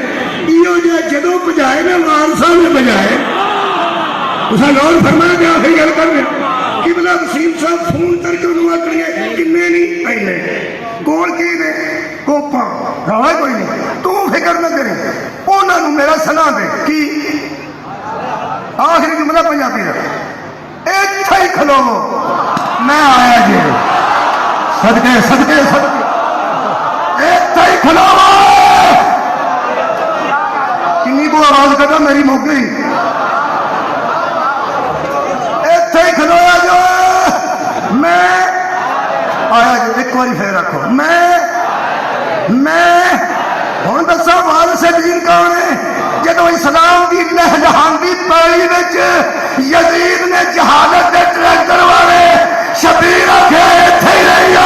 ایو جے جدوں بجائے نے وارثاں نے بجائے۔ اسا لوگ فرمایا کہ آخری گل کر رہے قبلہ وسیم صاحب فون کر کے انہوں آکڑیے کنے نہیں پہلے کول کی نے کوپاں روا کوئی نہیں، تو فکر نہ کریں، انہوں نے میرا سنا دے کی آخری جملہ پنجابی رہا ایتھے ہی کھلو میں آیا جی صدقے صدقے صدقے ایتھے ہی کھلو کنی کو آواز کرنا میری موقع ہی ایتھے ہی کھلویا جو میں آیا جی، ایک باری پھر رکھو میں ہوں دسا وارث دین کون ہے؟ جدو اسلام کی لہجہان کی پیڑی وچ یزید نے جہالت کے ٹریکٹر والے شبیر آخیا ایتھے ہی رہی